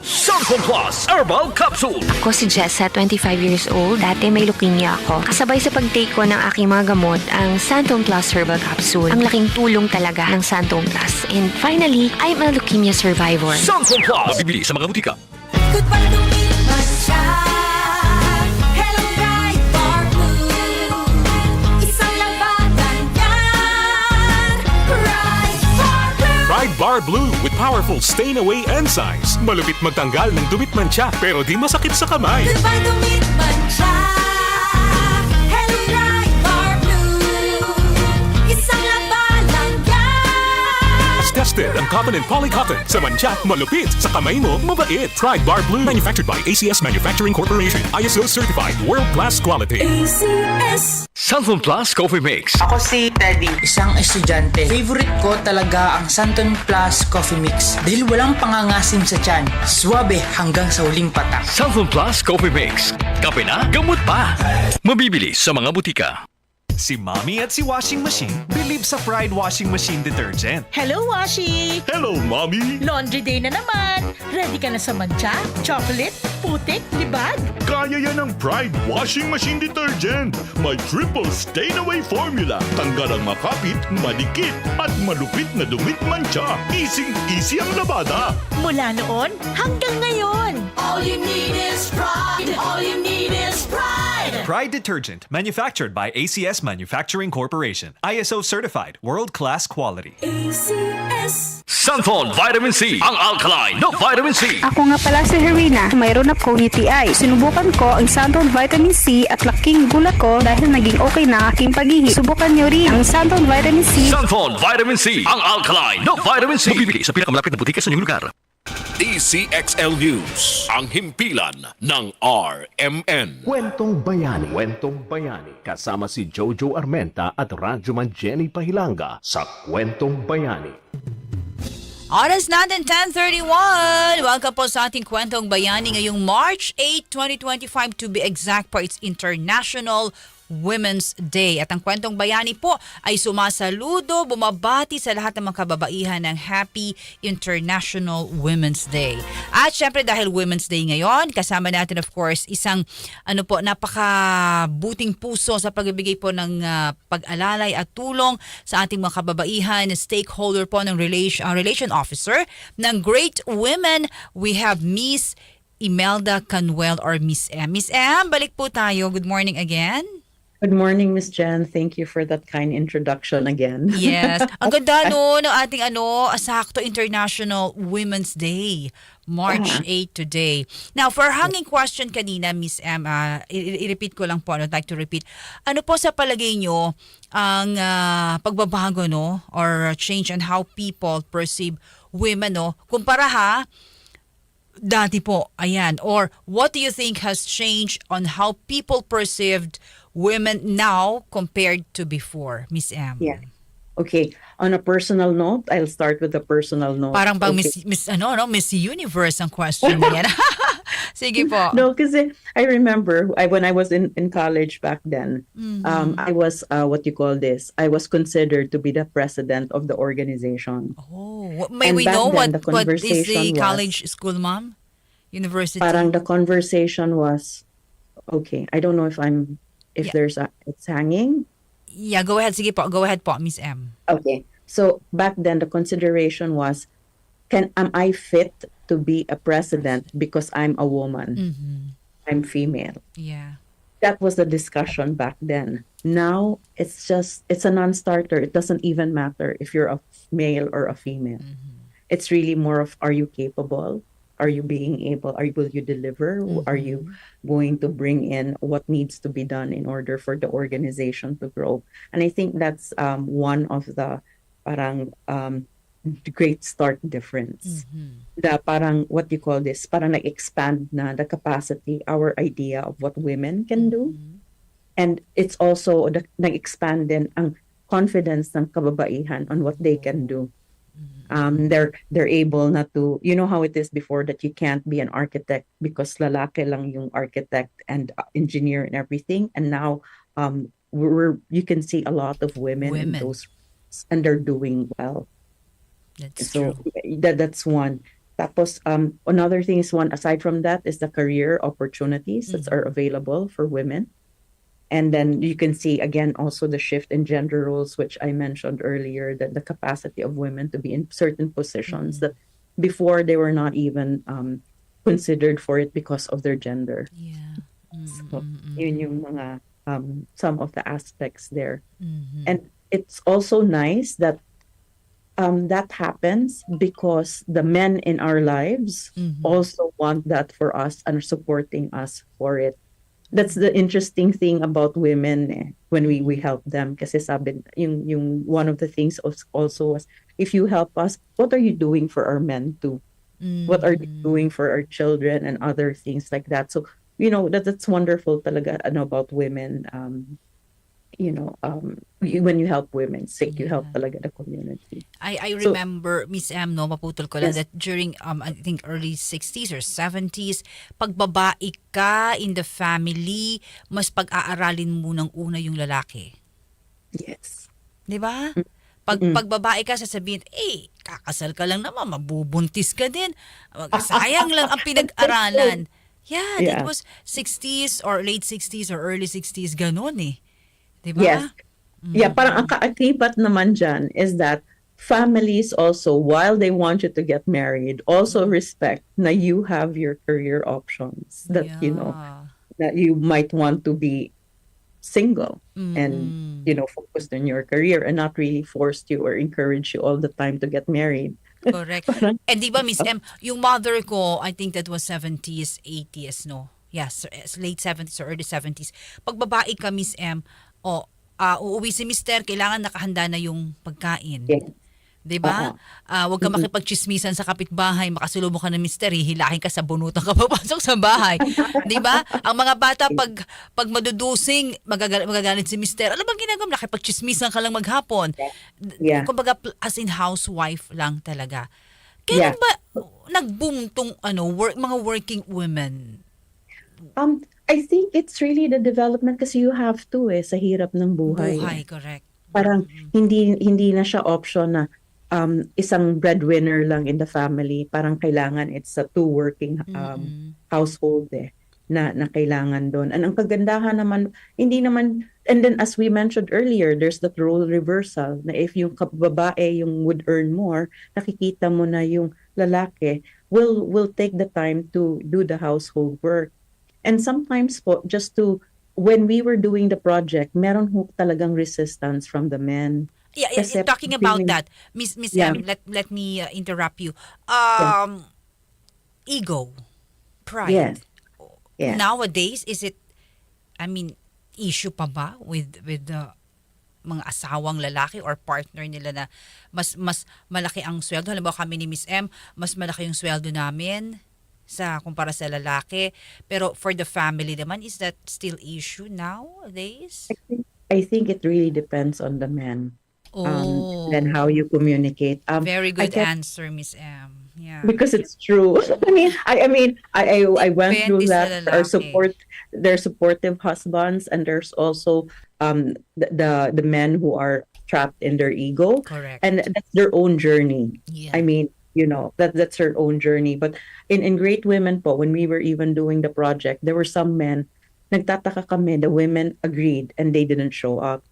Speaker 3: Santon Plus Herbal Capsule.
Speaker 19: Ako si Jessa, 25 years old. Dati may leukemia ako. Kasabay sa pag-take ko ng aking mga gamot, ang Santon Plus Herbal Capsule. Ang laking tulong talaga ng Santon Plus. And finally, I'm a leukemia survivor.
Speaker 3: Santon Plus. Mabibili sa mga butika.
Speaker 17: Goodbye to me, Masya. Hello, bright bar blue. Isang labanan yan. Bright bar blue.
Speaker 18: Pride Bar Blue with powerful stain-away enzymes. Malupit magtanggal ng dumit mancha pero di masakit sa kamay.
Speaker 17: Goodbye to me, Masya. Hello, bright bar blue. Isang labanan yan.
Speaker 18: As tested ang cotton and polycotton. Sa mancha, malupit. Sa kamay mo, mabait. Pride Bar Blue. Manufactured by ACS Manufacturing Corporation. ISO certified world-class quality.
Speaker 17: ACS.
Speaker 3: Santon Plus Coffee Mix.
Speaker 20: Ako si Teddy, isang estudyante. Favorite ko talaga ang Santon Plus Coffee Mix dahil walang pangangasim sa tiyan. Suwabe hanggang sa huling patak.
Speaker 3: Santon Plus Coffee Mix. Kape na, gamot pa. Mabibili sa mga butika.
Speaker 1: Si Mommy at si Washing Machine believe sa Pride Washing Machine Detergent.
Speaker 17: Hello, Washi!
Speaker 18: Hello, Mommy!
Speaker 17: Laundry day na naman! Ready ka na sa mancha, chocolate, putik, libag?
Speaker 18: Kaya yan ang Pride Washing Machine Detergent. May triple stain-away formula. Tanggal ang makapit, madikit, at malupit na dumit mancha. Easy ang labada.
Speaker 17: Mula noon hanggang ngayon. All you need is pride. All you need is pride.
Speaker 1: Pride Detergent, manufactured by ACS Manufacturing Corporation. ISO certified world-class quality.
Speaker 17: ACS.
Speaker 3: Santon Vitamin C. Ang alkaline na vitamin C.
Speaker 21: Ako nga pala si Herina. Mayroon akong UTI. Sinubukan ko ang Santon Vitamin C at laking gulat ko dahil naging okay na aking paghihi. Subukan nyo rin ang Santon Vitamin C.
Speaker 3: Santon Vitamin C. Ang alkaline na vitamin C. Mabibili sa pinakamalapit na butika sa inyong lugar.
Speaker 9: DZXL News, ang himpilan ng RMN.
Speaker 12: Kwentong Bayani. Kwentong Bayani. Kasama si Jojo Armenta at Radyoman Jenny Pahilanga sa Kwentong Bayani.
Speaker 13: Oras natin, 10:31. Welcome po sa ating Kwentong Bayani ngayong March 8, 2025 to be exact po. It's International Women's Day. At ang Kwentong Bayani po ay sumasaludo, bumabati sa lahat ng mga kababaihan ng Happy International Women's Day. At syempre dahil Women's Day ngayon, kasama natin of course isang napakabuting puso sa pagbibigay po ng pag-alalay at tulong sa ating mga kababaihan, stakeholder po ng relation officer ng Great Women. We have Miss Imelda Canuel or Miss M. Miss M, balik po tayo. Good morning again.
Speaker 14: Good morning, Miss Jen. Thank you for that kind introduction again.
Speaker 13: Yes. Ang ganda ng ating sakto International Women's Day. March 8 today. Now, for hanging question kanina, Miss M, i-repeat ko lang po, I'd like to repeat. Ano po sa palagay nyo ang pagbabago or change on how people perceive women kumpara dati po, ayan. Or what do you think has changed on how people perceived women now compared to before, Miss M?
Speaker 14: Yeah. Okay. On a personal note, I'll start with the personal note.
Speaker 13: Parang bang Miss Universe ang question niya. Sige po.
Speaker 14: No, kasi I remember when I was in college back then, I was what you call this? I was considered to be the president of the organization.
Speaker 13: Oh, may we know what is the college school, ma'am? University.
Speaker 14: Parang the conversation was, okay, I don't know if it's hanging.
Speaker 13: Yeah, go ahead. Sige po. Go ahead po, Miss M.
Speaker 14: Okay. So back then the consideration was, am I fit to be a president because I'm a woman?
Speaker 13: Mm-hmm.
Speaker 14: I'm female.
Speaker 13: Yeah.
Speaker 14: That was the discussion back then. Now it's a non-starter. It doesn't even matter if you're a male or a female.
Speaker 13: Mm-hmm.
Speaker 14: It's really more of, are you capable? Are you being able? Will you deliver?
Speaker 13: Mm-hmm.
Speaker 14: Are you going to bring in what needs to be done in order for the organization to grow? And I think that's one of the parang great start difference.
Speaker 13: Mm-hmm.
Speaker 14: The parang what you call this? Parang expand na the capacity, our idea of what women can do, and it's also nag-expand din ang confidence ng kababaihan on what they can do. They're able not to, you know how it is before that you can't be an architect because lalaki lang yung architect and engineer and everything, and now you can see a lot of women in those roles, and they're doing well.
Speaker 13: That's
Speaker 14: so
Speaker 13: true.
Speaker 14: That's one. Tapos another thing is aside from that is the career opportunities that are available for women. And then you can see again also the shift in gender roles, which I mentioned earlier, that the capacity of women to be in certain positions that before they were not even considered for it because of their gender.
Speaker 13: Yeah.
Speaker 14: So yun yung mga some of the aspects there.
Speaker 13: Mm-hmm.
Speaker 14: And it's also nice that that happens because the men in our lives also want that for us and are supporting us for it. That's the interesting thing about women when we help them. Kasi sabi, yung one of the things also was, if you help us, what are you doing for our men too? What are you doing for our children and other things like that? So, that's wonderful talaga about women. When you help women sick, you help talaga the community.
Speaker 13: I remember, Miss M, maputol ko lang, that during, I think, early 60s or 70s, pag babae ka in the family, mas pag-aaralin mo ng una yung lalaki.
Speaker 14: Yes.
Speaker 13: Di ba? Pag babae ka, sasabihin, kakasal ka lang naman, mabubuntis ka din. Sayang lang ang pinag-aralan. Yeah, that was 60s or late 60s or early 60s, ganon eh. Diba?
Speaker 14: Yes. Yeah, parang ang kaakibat naman dyan is that families also, while they want you to get married, also respect na you have your career options, that that you might want to be single and focused on your career and not really forced you or encourage you all the time to get married.
Speaker 13: Correct. And di ba, Miss M, yung mother ko, I think that was 70s, 80s, no? Yes, late 70s or early 70s. Pag babae ka, Miss M, uuwi si mister, kailangan nakahanda na yung pagkain.
Speaker 14: Yeah.
Speaker 13: Diba? Huwag ka makipagchismisan sa kapitbahay, makasulubong ka ng mister, hihilahin ka sa bunutan ka papasok sa bahay. Diba? Ang mga bata, pag madudusing, magagalit si mister. Ano bang ginagawa? Nakipagchismisan ka lang maghapon.
Speaker 14: Yeah.
Speaker 13: Kumbaga, as in housewife lang talaga. Kailan ba nag-boom tong mga working women?
Speaker 14: I think it's really the development kasi you have to sa hirap ng buhay.
Speaker 13: Buhay, correct.
Speaker 14: Parang hindi na siya option na isang breadwinner lang in the family. Parang kailangan it's a two working household na kailangan doon. And ang kagandahan naman, hindi naman, and then as we mentioned earlier, there's that role reversal na if yung babae yung would earn more, nakikita mo na yung lalaki will take the time to do the household work. And sometimes po, just to, when we were doing the project, meron ho talagang resistance from the men.
Speaker 13: Yeah,
Speaker 14: Kasi
Speaker 13: talking about
Speaker 14: feeling-
Speaker 13: that, Miss
Speaker 14: Yeah.
Speaker 13: M, let me interrupt you. Ego, pride.
Speaker 14: Yes. Yes.
Speaker 13: Nowadays, is it, I mean, issue pa ba with the mga asawang lalaki or partner nila na mas malaki ang sweldo? Halimbawa kami ni Miss M, mas malaki yung sweldo namin sa kumpara sa lalaki. Pero for the family naman, is that still issue nowadays?
Speaker 14: I think it really depends on the man.
Speaker 13: Oh.
Speaker 14: And how you communicate.
Speaker 13: Very good
Speaker 14: I can-
Speaker 13: answer, Miss M. Yeah.
Speaker 14: Because it's true. I went through
Speaker 13: Depende sa
Speaker 14: that. Our
Speaker 13: lalaki.
Speaker 14: they're supportive husbands, and there's also the men who are trapped in their ego.
Speaker 13: Correct.
Speaker 14: And that's their own journey.
Speaker 13: Yeah.
Speaker 14: I mean, that's their own journey. But in Great Women po, when we were even doing the project, there were some men, nagtataka kami, the women agreed and they didn't show up.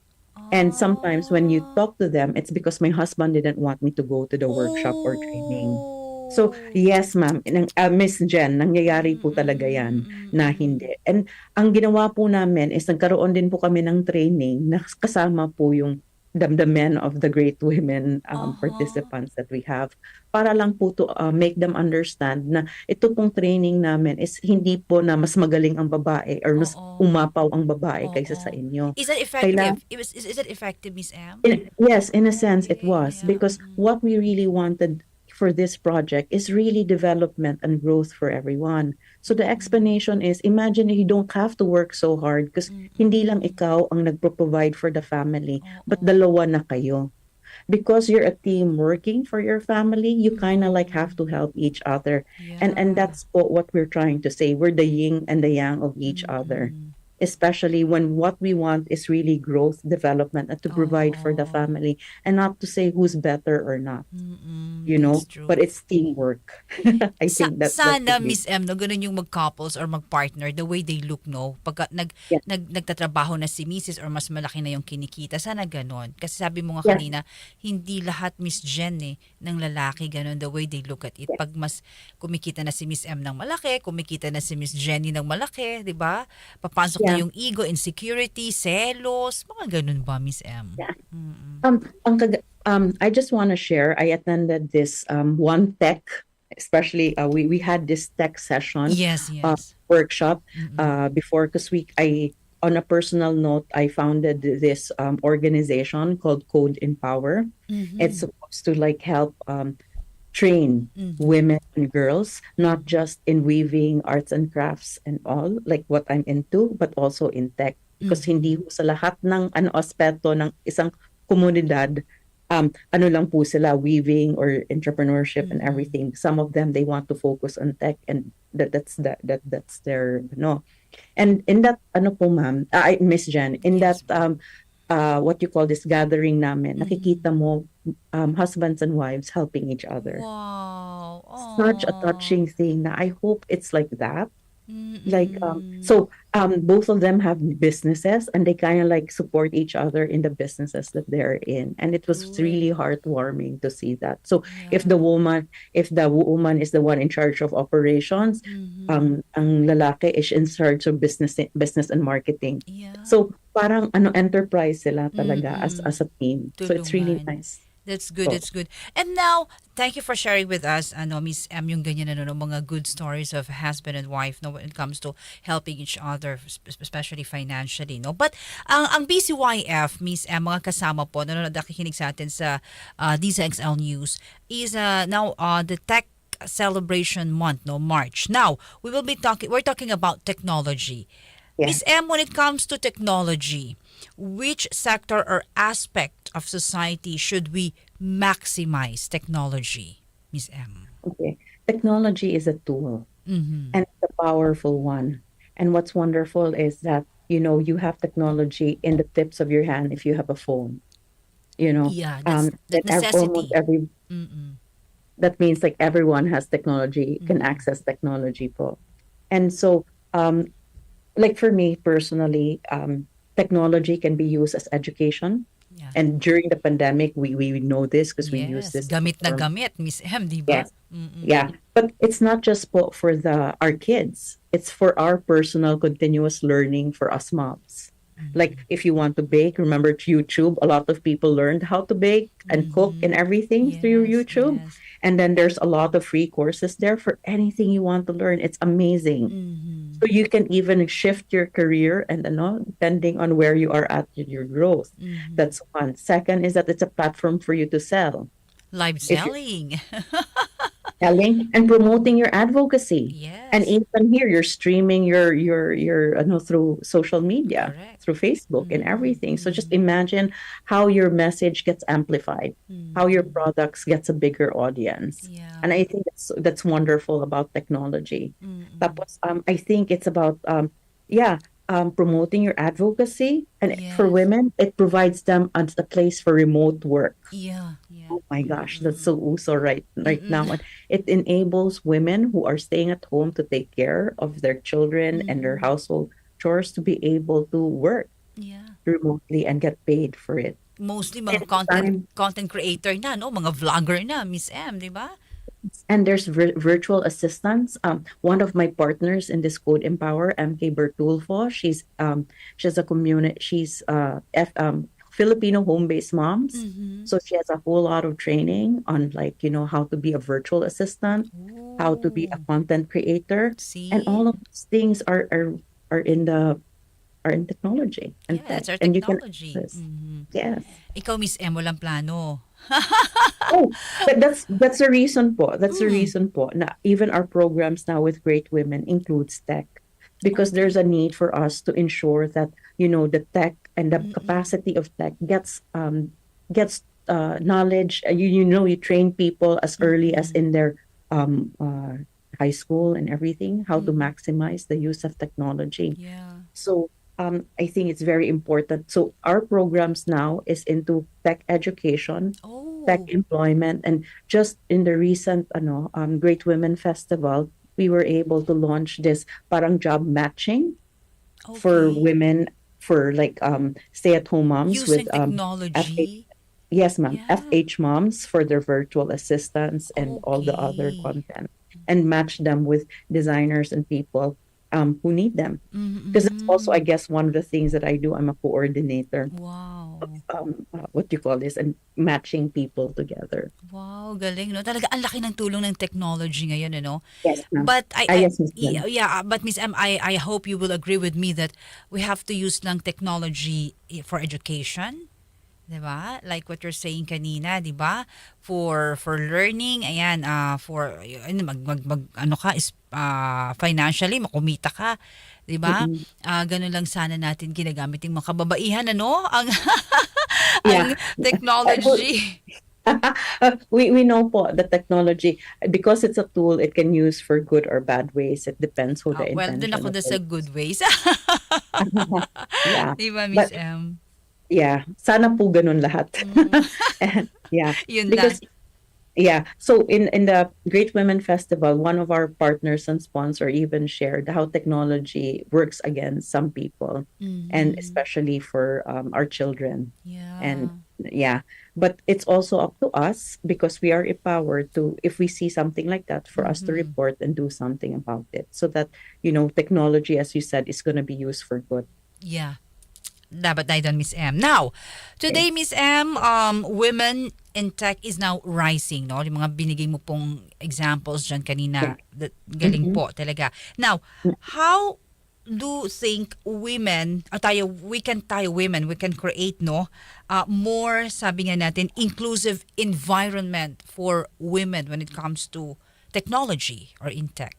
Speaker 14: And sometimes when you talk to them, it's because my husband didn't want me to go to the workshop or training. So, yes, ma'am, Miss Jen, nangyayari po talaga yan na hindi. And ang ginawa po namin is nagkaroon din po kami ng training na kasama po yung the men of the Great Women participants that we have para lang po to make them understand na ito pong training namin is hindi po na mas magaling ang babae or mas umapaw ang babae kaysa sa inyo.
Speaker 13: Is that effective? Is it effective, Miss M?
Speaker 14: Yes, in a sense it was because what we really wanted for this project is really development and growth for everyone. So the explanation is, imagine you don't have to work so hard because hindi lang ikaw ang nagpro-provide for the family, but dalawa na kayo. Because you're a team working for your family, you kind of like have to help each other. And that's what we're trying to say. We're the yin and the yang of each other. Especially when what we want is really growth, development, and to provide for the family, and not to say who's better or not. But it's teamwork. I think that's
Speaker 13: Sana,
Speaker 14: the
Speaker 13: Miss M, no, ganun yung mag-couples or mag-partner, the way they look, no? Pagka nagtatrabaho na si Mrs. or mas malaki na yung kinikita, sana ganun. Kasi sabi mo nga kanina, hindi lahat Miss Jen ng lalaki ganun, the way they look at it. Pag mas kumikita na si Miss M ng malaki, kumikita na si Miss Jenny ng malaki, di ba? Papasok na yung ego, insecurity, selos, mga ganun ba, Miss M?
Speaker 14: I just want to share, I attended this one tech, especially we had this tech session workshop before, because on a personal note, I founded this organization called Code Empower. It's supposed to like help train women and girls, not just in weaving, arts and crafts and all, like what I'm into, but also in tech. Because hindi sa lahat ng aspeto ng isang komunidad, ano lang po sila, weaving or entrepreneurship and everything. Some of them, they want to focus on tech, and that's their, And in that, po ma'am, Miss Jen, in that, what you call this gathering namin, nakikita mo husbands and wives helping each other.
Speaker 13: Wow.
Speaker 14: Such a touching thing. Na I hope it's like that. Like so both of them have businesses and they kind of like support each other in the businesses that they're in, and it was really heartwarming to see that. So if the woman is the one in charge of operations, ang lalaki is in charge of business and marketing. So parang enterprise sila talaga as a team. So it's really nice.
Speaker 13: That's good, that's good. And now, thank you for sharing with us, Miss M, yung ganyan mga good stories of husband and wife, when it comes to helping each other, especially financially, no? But ang BCYF, Miss M, mga kasama po, nakikinig sa atin sa DZXL News, is now the Tech Celebration Month, March. Now, we're talking about technology. Miss M, when it comes to technology, which sector or aspect of society should we maximize technology, Miss M?
Speaker 14: Okay. Technology is a tool, and it's a powerful one. And what's wonderful is that, you have technology in the tips of your hand if you have a phone.
Speaker 13: Yeah, that's that
Speaker 14: Almost
Speaker 13: necessity.
Speaker 14: every
Speaker 13: Mm-mm.
Speaker 14: that means like everyone has technology, can access technology po. And so, like for me personally, technology can be used as education. And during the pandemic, we know this because we use
Speaker 13: Yes,
Speaker 14: this
Speaker 13: gamit na
Speaker 14: for,
Speaker 13: gamit, Miss M, di ba?
Speaker 14: yes,
Speaker 13: Mm-mm.
Speaker 14: yeah. But it's not just for our kids. It's for our personal continuous learning for us moms. Like if you want to bake, remember YouTube. A lot of people learned how to bake and cook and everything through YouTube. And then there's a lot of free courses there for anything you want to learn. It's amazing. So you can even shift your career and depending on where you are at in your growth. That's one. Second is that it's a platform for you to sell.
Speaker 13: Live
Speaker 14: If you're
Speaker 13: selling.
Speaker 14: selling and promoting your advocacy.
Speaker 13: Yes.
Speaker 14: And even here, you're streaming your through social media, through Facebook and everything. So just imagine how your message gets amplified, how your products gets a bigger audience. And I think that's wonderful about technology. Tapos, I think it's about promoting your advocacy, and for women, it provides them a place for remote work.
Speaker 13: Yeah.
Speaker 14: Oh my gosh, that's so uso right now. And it enables women who are staying at home to take care of their children and their household chores to be able to work remotely and get paid for it.
Speaker 13: Mostly mga
Speaker 14: Anytime.
Speaker 13: content creator na, no? Mga vlogger na, Miss M, di ba?
Speaker 14: And there's virtual assistants. One of my partners in this Code Empower, MK Bertulfo, she's a community. She's Filipino home-based moms. So she has a whole lot of training on how to be a virtual assistant, how to be a content creator, and all of these things are in technology and
Speaker 13: That's our
Speaker 14: tech, and you can
Speaker 13: technology.
Speaker 14: access. Yes.
Speaker 13: Ikaw, Miss M, walang plano.
Speaker 14: But that's the reason po. That's the reason po. Na even our programs now with Great Women includes tech, because there's a need for us to ensure that the tech and the capacity of tech gets knowledge. You train people as early as in their high school and everything, how to maximize the use of technology. So I think it's very important. So our programs now is into tech education, tech employment, and just in the recent Great Women Festival, we were able to launch this parang job matching for women, for stay-at-home moms
Speaker 13: Using
Speaker 14: with
Speaker 13: technology.
Speaker 14: yes, ma'am, FH moms for their virtual assistants and all the other content, and match them with designers and people who need them. Because it's also, I guess, one of the things that I do. I'm a coordinator.
Speaker 13: Wow.
Speaker 14: What do you call this? And matching people together.
Speaker 13: Wow, galing, no? Talaga, ang laki ng tulong ng technology ngayon, no?
Speaker 14: Yes, ma'am.
Speaker 13: But
Speaker 14: Yes, Miss Jen.
Speaker 13: but Miss M, I hope you will agree with me that we have to use ng technology for education. Diba? Like what you're saying kanina, diba? For learning, ayan, for financially makumita ka, diba? Ganun lang sana natin ginagamit yung mga kababaihan, ano? Ang ang technology.
Speaker 14: We know po the technology, because it's a tool, it can use for good or bad ways. It depends who the
Speaker 13: Well,
Speaker 14: intention
Speaker 13: dun ako
Speaker 14: of
Speaker 13: sa
Speaker 14: it.
Speaker 13: good ways.
Speaker 14: Yeah.
Speaker 13: Diba, Miss
Speaker 14: But,
Speaker 13: M?
Speaker 14: yeah, sana po ganun lahat. And, yeah,
Speaker 13: Yun
Speaker 14: because
Speaker 13: lang.
Speaker 14: yeah, so in the Great Women Festival, one of our partners and sponsor even shared how technology works against some people, and especially for our children. And but it's also up to us, because we are empowered to, if we see something like that, for us to report and do something about it, so that technology, as you said, is going to be used for good.
Speaker 13: Yeah. Dapat tayo doon, Miss M. Now, today, Miss M, women in tech is now rising, no? Yung mga binigay mo pong examples dyan kanina, galing po talaga. Now, how do you think women, we can create, no? More, sabi nga natin, inclusive environment for women when it comes to technology or in tech?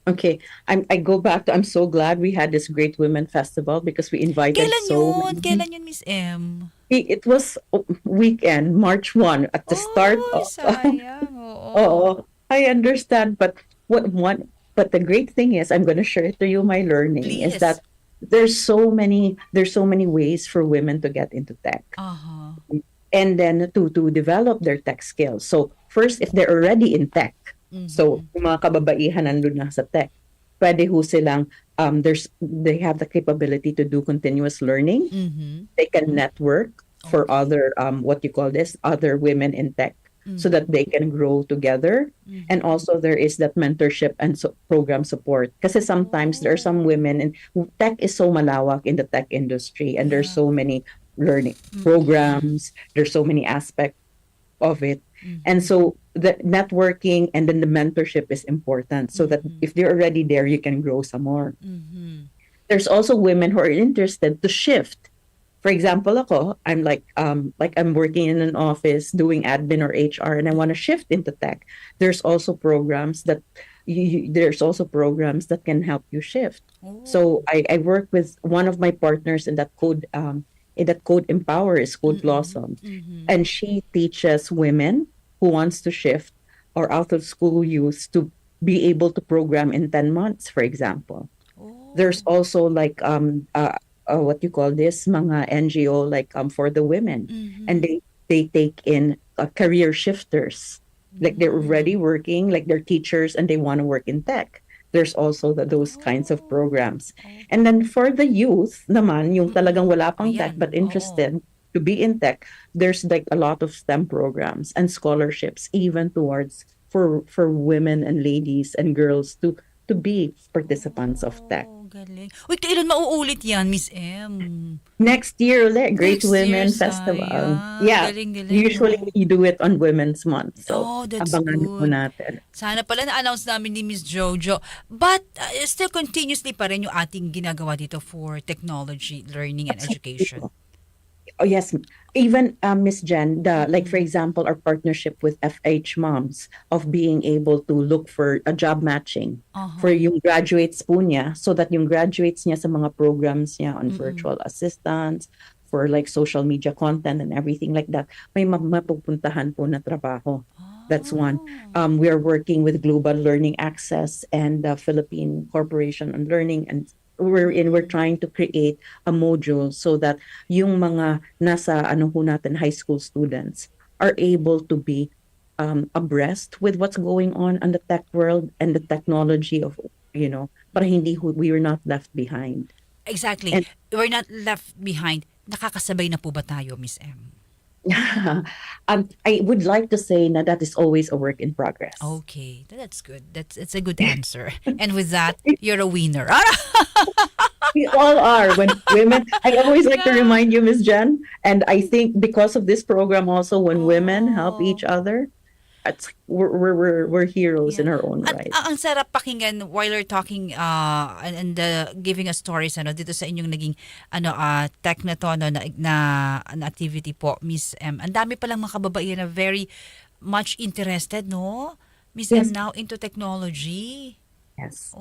Speaker 14: Okay, I go back to, I'm so glad we had this Great Women Festival, because we invited
Speaker 13: Kailan yun, Miss M?
Speaker 14: It was weekend, March 1, at the start of.
Speaker 13: Sayang,
Speaker 14: Oo, I understand, but But the great thing is, I'm going to share to you my learning
Speaker 13: Please.
Speaker 14: is that there's so many ways for women to get into tech. And then to develop their tech skills. So first, if they're already in tech, so kung mga kababaihan nandun na sa tech, pwede ho silang, they have the capability to do continuous learning. They can network for other, what you call this, other women in tech, so that they can grow together. And also there is that mentorship and program support. Kasi sometimes there are some women, and tech is so malawak in the tech industry, and there's so many learning programs, there's so many aspects of it. And so the networking and then the mentorship is important, so that if they're already there, you can grow some more. There's also women who are interested to shift. For example, ako, I'm like I'm working in an office doing admin or HR, and I want to shift into tech. There's also programs that can help you shift. So I work with one of my partners in that Code Empower is Code Blossom, and she teaches women who wants to shift or out of school youth to be able to program in 10 months, for example. There's also like what you call this, mga NGO, like for the women, and they take in career shifters, like they're already working, like they're teachers and they want to work in tech. There's also those kinds of programs. And then for the youth naman, yung talagang wala pang tech but interested to be in tech, there's like a lot of STEM programs and scholarships even towards for women and ladies and girls to be participants of tech.
Speaker 13: Galing. Uy, kailan mauulit yan, Miss M?
Speaker 14: Next year ulit, Great
Speaker 13: Next
Speaker 14: Women
Speaker 13: year,
Speaker 14: Festival.
Speaker 13: sayang.
Speaker 14: Yeah,
Speaker 13: Galing.
Speaker 14: usually we do it on Women's Month. So,
Speaker 13: That's
Speaker 14: abangan
Speaker 13: good.
Speaker 14: po natin.
Speaker 13: Sana pala na-announce namin ni Miss Jojo. But still continuously pa rin yung ating ginagawa dito for technology, learning, and education.
Speaker 14: Oh yes, even Miss Jen, like for example, our partnership with FH Moms of being able to look for a job matching for yung graduates po niya, so that yung graduates niya sa mga programs niya on virtual assistants, for like social media content and everything like that, may mapupuntahan po na trabaho. That's one. We are working with Global Learning Access and the Philippine Corporation on Learning, and we're trying to create a module so that yung mga nasa high school students are able to be abreast with what's going on the tech world and the technology of, para we were not left behind.
Speaker 13: Exactly.
Speaker 14: And,
Speaker 13: we're not left behind. Nakakasabay na po ba tayo, Miss M?
Speaker 14: I would like to say that is always a work in progress.
Speaker 13: Okay, that's good. It's a good answer. And with that, you're a winner.
Speaker 14: We all are. When women, I always like to remind you, Miss Jen, and I think because of this program also, when women help each other, we're heroes in our own right.
Speaker 13: Ang sarap pakinggan while you're talking and giving us stories dito sa inyong naging tech na to na activity po, Miss M. Ang dami palang mga kababaihan na very much interested, no? Miss M now into technology.
Speaker 14: Yes.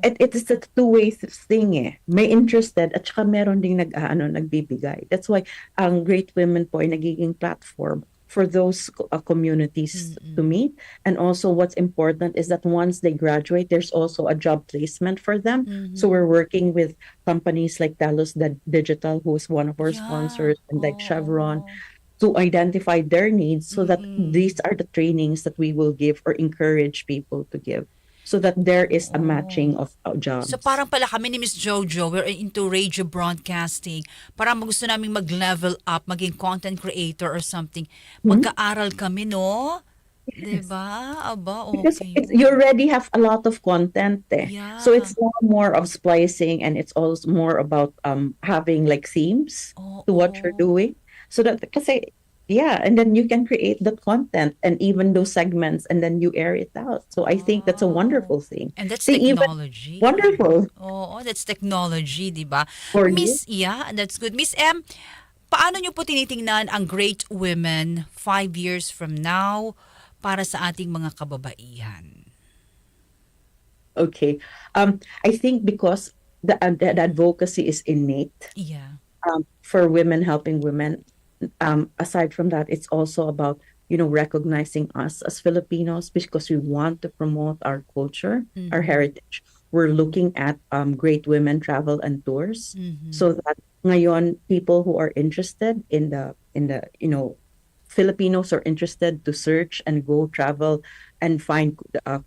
Speaker 14: It is a two-way thing eh. May interested at saka meron ding nagbibigay. That's why ang Great Women po ay nagiging platform for those communities to meet. And also what's important is that once they graduate, there's also a job placement for them. So we're working with companies like Talos Digital, who is one of our sponsors, and like Chevron, to identify their needs so that these are the trainings that we will give or encourage people to give, so that there is a matching of jobs.
Speaker 13: So parang pala kami ni Miss Jojo, we're into radio broadcasting. Parang gusto namin mag-level up, maging content creator or something. Magka-aral kami, no? Yes. Diba? Aba, okay.
Speaker 14: Because you already have a lot of content eh.
Speaker 13: Yeah.
Speaker 14: So it's more of splicing, and it's also more about having like themes to what you're doing. So that, kasi, yeah, and then you can create that content and even those segments, and then you air it out. So I think that's a wonderful thing.
Speaker 13: And that's technology.
Speaker 14: Wonderful.
Speaker 13: Oh, that's technology, di ba?
Speaker 14: For
Speaker 13: Miss, yeah, that's good. Miss M, paano nyo po tinitingnan ang Great Women 5 years from now para sa ating mga kababaihan?
Speaker 14: Okay. I think because the advocacy is innate.
Speaker 13: Yeah.
Speaker 14: For women helping women. Aside from that, it's also about recognizing us as Filipinos because we want to promote our culture, our heritage. We're looking at great women travel and tours, so that ngayon people who are interested in the Filipinos are interested to search and go travel and find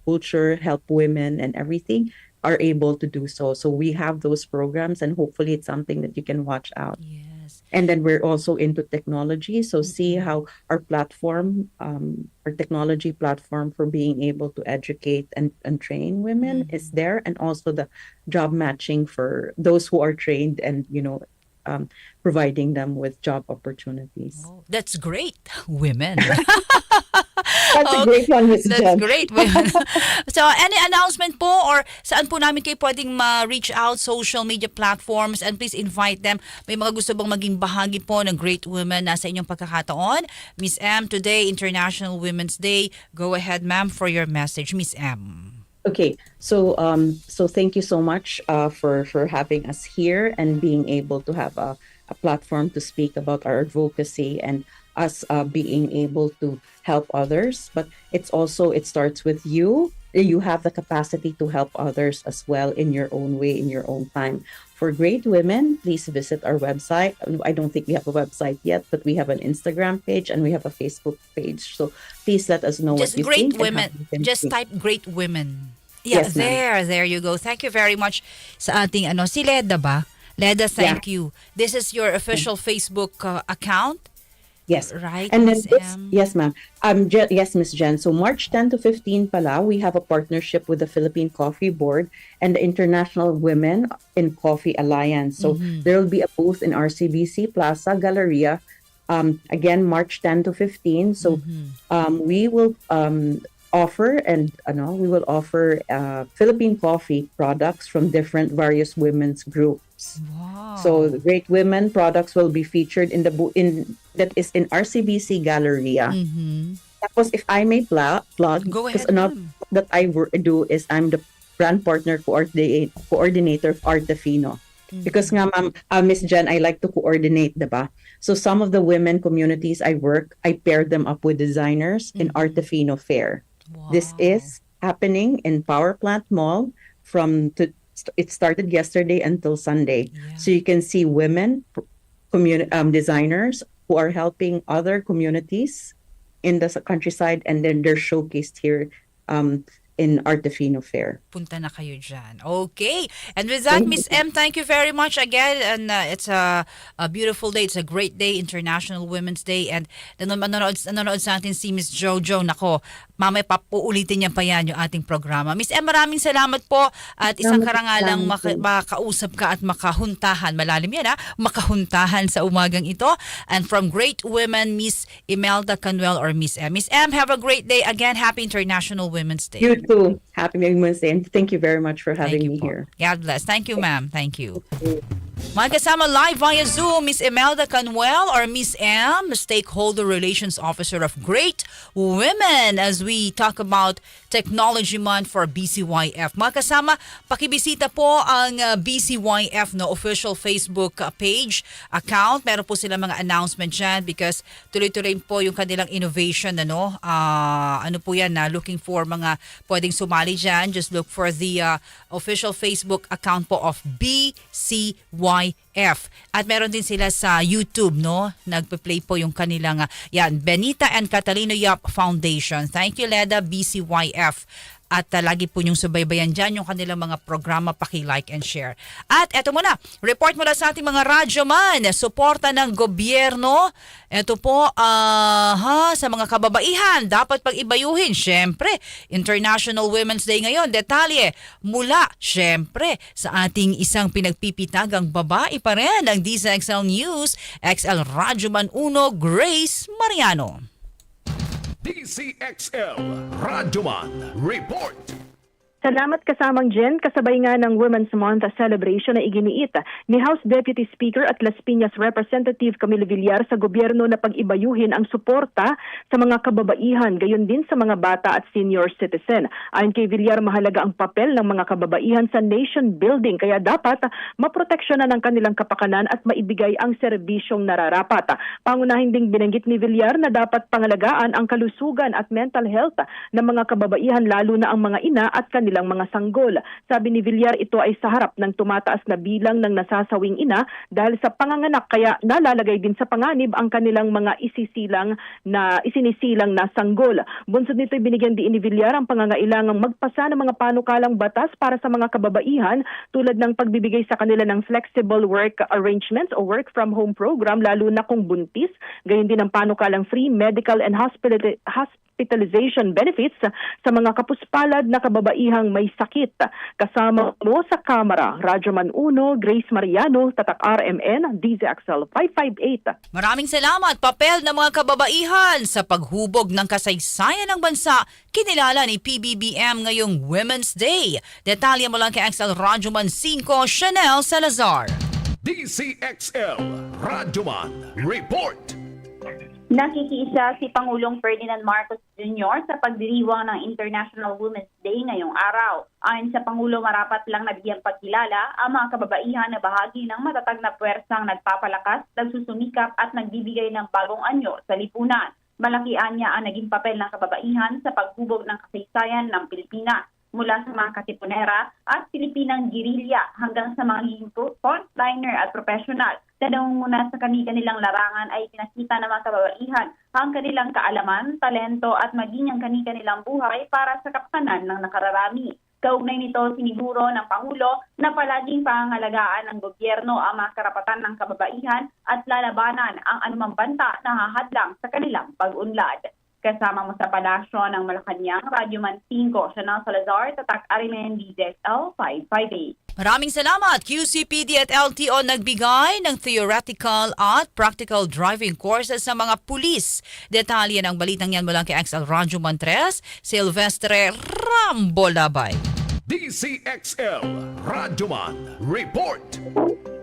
Speaker 14: culture, help women and everything, are able to do so. So we have those programs, and hopefully it's something that you can watch out.
Speaker 13: Yes.
Speaker 14: And then we're also into technology. So see how our platform, our technology platform for being able to educate and train women is there. And also the job matching for those who are trained and, providing them with job opportunities.
Speaker 13: That's great, women.
Speaker 14: That's a great one, Ms.
Speaker 13: That's
Speaker 14: Jen.
Speaker 13: great, women. So, any announcement po or saan po namin kayo pwedeng ma-reach out, social media platforms, and please invite them. May mga gusto bang maging bahagi po ng great women na sa inyong pagkakataon? Miss M, today, International Women's Day. Go ahead, ma'am, for your message. Miss M.
Speaker 14: Okay, so thank you so much for having us here and being able to have a platform to speak about our advocacy and us being able to help others. But it starts with you. You have the capacity to help others as well in your own way, in your own time. For great women, please visit our website. I don't think we have a website yet, but we have an Instagram page and we have a Facebook page. So please let us know
Speaker 13: Just
Speaker 14: what you
Speaker 13: great
Speaker 14: think.
Speaker 13: women. Just type great women. Yeah,
Speaker 14: Yes, ma'am.
Speaker 13: there you go. Thank you very much sa ating si Leda ba? Leda, thank you. This is your official Facebook account?
Speaker 14: Yes.
Speaker 13: Right,
Speaker 14: And then
Speaker 13: Miss M?
Speaker 14: yes, ma'am. Yes, Miss Jen. So March 10 to 15 pala, we have a partnership with the Philippine Coffee Board and the International Women in Coffee Alliance. So there will be a booth in RCBC Plaza Galleria. Again, March 10 to 15. So we will offer Philippine coffee products from various women's groups.
Speaker 13: Wow.
Speaker 14: So the great women products will be featured in that is in RCBC Galleria. Tapos if I may plug,
Speaker 13: Go ahead,
Speaker 14: because another that I do is I'm the brand partner coordinator of Artefino. Because nga ma'am, Miss Jen, I like to coordinate, diba? So some of the women communities I work, I pair them up with designers in Artefino Fair. This is happening in Power Plant Mall it started yesterday until Sunday. So you can see women designers who are helping other communities in the countryside, and then they're showcased here in Artefino Fair.
Speaker 13: Punta na kayo dyan. Okay. And with that, Miss M, thank you very much again. And it's a beautiful day. It's a great day, International Women's Day. And nanonood sa atin si Miss Jojo. Nako, mamaya pauulitin niya pa yan yung ating programa. Miss M, maraming salamat po. At isang karangalang makausap ka at makahuntahan. Malalim yan, ha? Makahuntahan sa umagang ito. And from great women, Miss Imelda Canuel or Miss M. Miss M, have a great day. Again, happy International Women's Day.
Speaker 14: You too. Happy Women's Day. And thank you very much for having me here.
Speaker 13: God bless. Thank you, ma'am. Thank you. Mga kasama live via Zoom, Miss Imelda Canuel or Miss M, Stakeholder Relations Officer of Great Women, as we talk about Technology Month for BCYF. Mga kasama, pakibisita po ang BCYF official Facebook page account. Meron po sila mga announcement dyan because tuloy-tuloy po yung kanilang innovation. Ano po yan na looking for mga pwedeng sumali dyan. Just look for the official Facebook account po of BCYF. At meron din sila sa YouTube, nagpe-play po yung kanilang Benita and Catalino Yap Foundation. Thank you, Leda, BCYF. At lagi po yung subaybayan dyan yung kanilang mga programa, paki-like and share. At eto muna, report mula sa ating mga radyoman, suporta ng gobyerno. Eto po, sa mga kababaihan, dapat pag-ibayuhin. Siyempre, International Women's Day ngayon. Detalye mula, siyempre, sa ating isang pinagpipitagang babae pa rin, ang DZXL News, XL Radyoman 1, Grace Mariano.
Speaker 11: DZXL Radyoman Report.
Speaker 5: Salamat kasamang Jen, kasabay nga ng Women's Month celebration na iginiit ni House Deputy Speaker at Las Piñas Representative Camilo Villar sa gobyerno na pag-ibayuhin ang suporta sa mga kababaihan, gayon din sa mga bata at senior citizen. Ayon kay Villar, mahalaga ang papel ng mga kababaihan sa nation building, kaya dapat maproteksyonan ang kanilang kapakanan at maibigay ang serbisyong nararapat. Pangunahin ding binanggit ni Villar na dapat pangalagaan ang kalusugan at mental health ng mga kababaihan, lalo na ang mga ina at kanilang mga sanggol. Sabi ni Villar, ito ay sa harap ng tumataas na bilang ng nasasawing ina dahil sa panganganak, kaya nalalagay din sa panganib ang kanilang mga isinisilang na sanggol. Bunsod nito, binigyan din ni Villar ang pangangailangang magpasa ng mga panukalang batas para sa mga kababaihan tulad ng pagbibigay sa kanila ng flexible work arrangements o work from home program, lalo na kung buntis, gayon din ang panukalang free medical and hospitalization benefits sa mga kapuspalad na kababaihang may sakit. Kasama mo sa Kamara, Radyoman 1, Grace Mariano, Tatak RMN, DZXL 558.
Speaker 13: Maraming salamat. Papel ng mga kababaihan sa paghubog ng kasaysayan ng bansa, kinilala ni PBBM ngayong Women's Day. Detalye mo lang kay XL Radyoman 5, Chanel Salazar.
Speaker 18: DZXL Radyoman Report.
Speaker 22: Nakikiisa si Pangulong Ferdinand Marcos Jr. sa pagdiriwang ng International Women's Day ngayong araw. Ayon sa Pangulo, marapat lang nabigyang pagkilala ang mga kababaihan na bahagi ng matatag na puwersang nagpapalakas, nagsusumikap at nagbibigay ng bagong anyo sa lipunan. Malaki anya ang naging papel ng kababaihan sa paghubog ng kasaysayan ng Pilipinas, mula sa mga katipunera at Pilipinang girilya hanggang sa mga frontliner at professional. Muna sa kanilang larangan ay pinakita ng mga kababaihan ang kanilang kaalaman, talento at maging ang kanilang buhay para sa kapakanan ng nakararami. Kaugnay nito, siniguro ng Pangulo na palaging pangangalagaan ng gobyerno ang mga karapatan ng kababaihan at lalabanan ang anumang banta na hahadlang sa kanilang pag-unlad. Kasama mo sa palasyo ng Malacanang, Radyoman 5, Chanel Salazar, Tatak Arimen, DZXL 558.
Speaker 13: Maraming salamat. QCPD at LTO nagbigay ng theoretical at practical driving courses sa mga pulis. Detalye ng balitang yan mula kay XL Radyoman 3, Silvestre Rambolabay.
Speaker 18: DZXL Radyoman Report.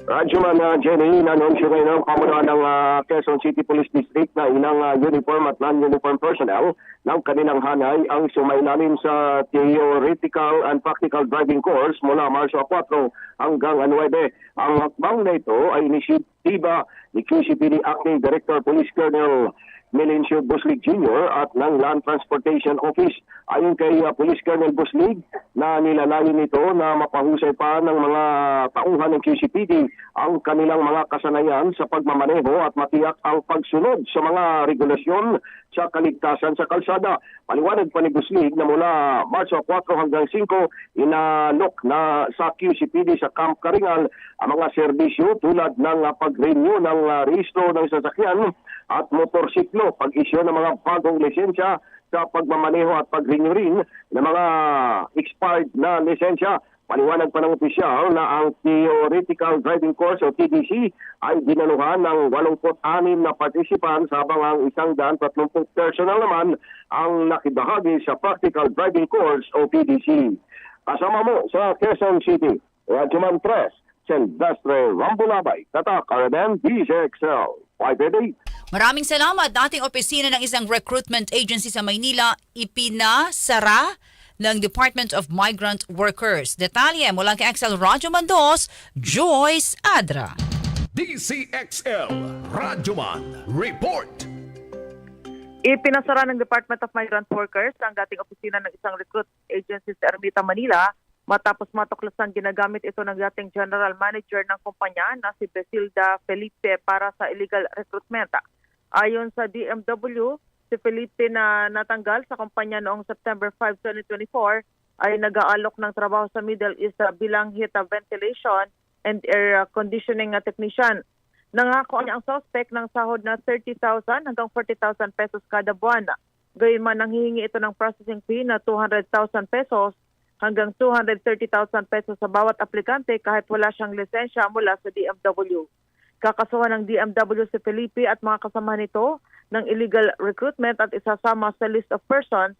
Speaker 23: Radyoman Jenny, nanunsyo ngayon ang pamunuan ng Quezon City Police District na ilang uniform at non-uniform personnel ng kanilang hanay ang sumailalim sa theoretical and practical driving course mula Marso 4 hanggang 9. Ang hakbang na ito ay inisyatiba ni QCPD Acting Director Police Colonel Melencio Buslig Jr. at ng Land Transportation Office. Ayon kay Police Colonel Buslig, na nilalayo nito na mapahusay pa ng mga tauhan ng QCPD ang kanilang mga kasanayan sa pagmamaneho at matiyak ang pagsunod sa mga regulasyon sa kaligtasan sa kalsada. Paliwanag pa ni Buslig na mula Marso 4 hanggang 5, inalok na sa QCPD sa Camp Karingal ang mga serbisyo tulad ng pag-renew ng rehistro ng sasakyan at motorsiklo, pag-isyo ng mga bagong lisensya sa pagmamaneho at pag-renew rin ng mga expired na lisensya. Paliwanag pa ng opisyal na ang Theoretical Driving Course o TDC ay dinaluhan ng 86 na participants habang ang 130 personnel naman ang nakibahagi sa Practical Driving Course o TDC. Kasama mo sa Quezon City, Radyoman 3, Silvestre Rambolabay, Tatak RMN, DZXL 588.
Speaker 13: Maraming salamat. Dating opisina ng isang recruitment agency sa Maynila, ipinasara ng Department of Migrant Workers. Detalye mula kay XL Radyoman 2, Joyce Adra.
Speaker 18: DZXL Radyoman Report.
Speaker 24: Ipinasara ng Department of Migrant Workers ang dating opisina ng isang recruit agency sa Ermita, Manila matapos matuklasan ginagamit ito ng dating general manager ng kumpanya na si Besilda Felipe para sa illegal recruitment. Ayon sa DMW, si Felipe na natanggal sa kumpanya noong September 5, 2024 ay nag-aalok ng trabaho sa Middle East bilang heat ventilation and air conditioning technician. Nangako niya ang suspect ng sahod na 30,000 hanggang 40,000 pesos kada buwan. Gayunman nanghihingi ito ng processing fee na 200,000 pesos hanggang 230,000 pesos sa bawat aplikante kahit wala siyang lisensya mula sa DMW. Kakasuhan ng DMW si Felipe at mga kasama nito ng illegal recruitment at isasama sa list of persons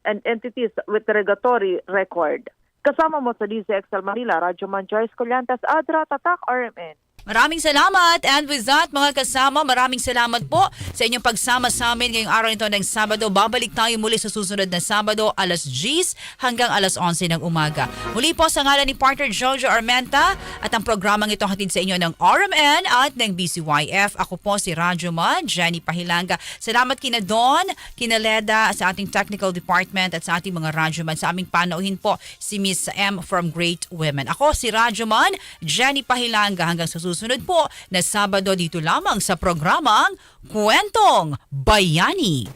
Speaker 24: and entities with derogatory record. Kasama mo sa DZXL Manila, Radyo Man Joyce Collantes, Adra, Tatak, RMN.
Speaker 13: Maraming salamat. And with that, mga kasama, maraming salamat po sa inyong pagsama sa amin ngayong araw nito ng Sabado. Babalik tayo muli sa susunod na Sabado, alas 10 hanggang alas 11 ng umaga. Muli po sa ngalan ni partner Jojo Armenta at ang programang ito hatid sa inyo ng RMN at ng BCYF. Ako po si Radyo Man, Jenny Pahilanga. Salamat kina Don, kina Leda sa ating technical department at sa ating mga Radyo Man. Sa aming panauhin po si Miss M from Great Women. Ako si Radyo Man, Jenny Pahilanga. Hanggang sa susunod po na Sabado dito lamang sa programang Kwentong Bayani.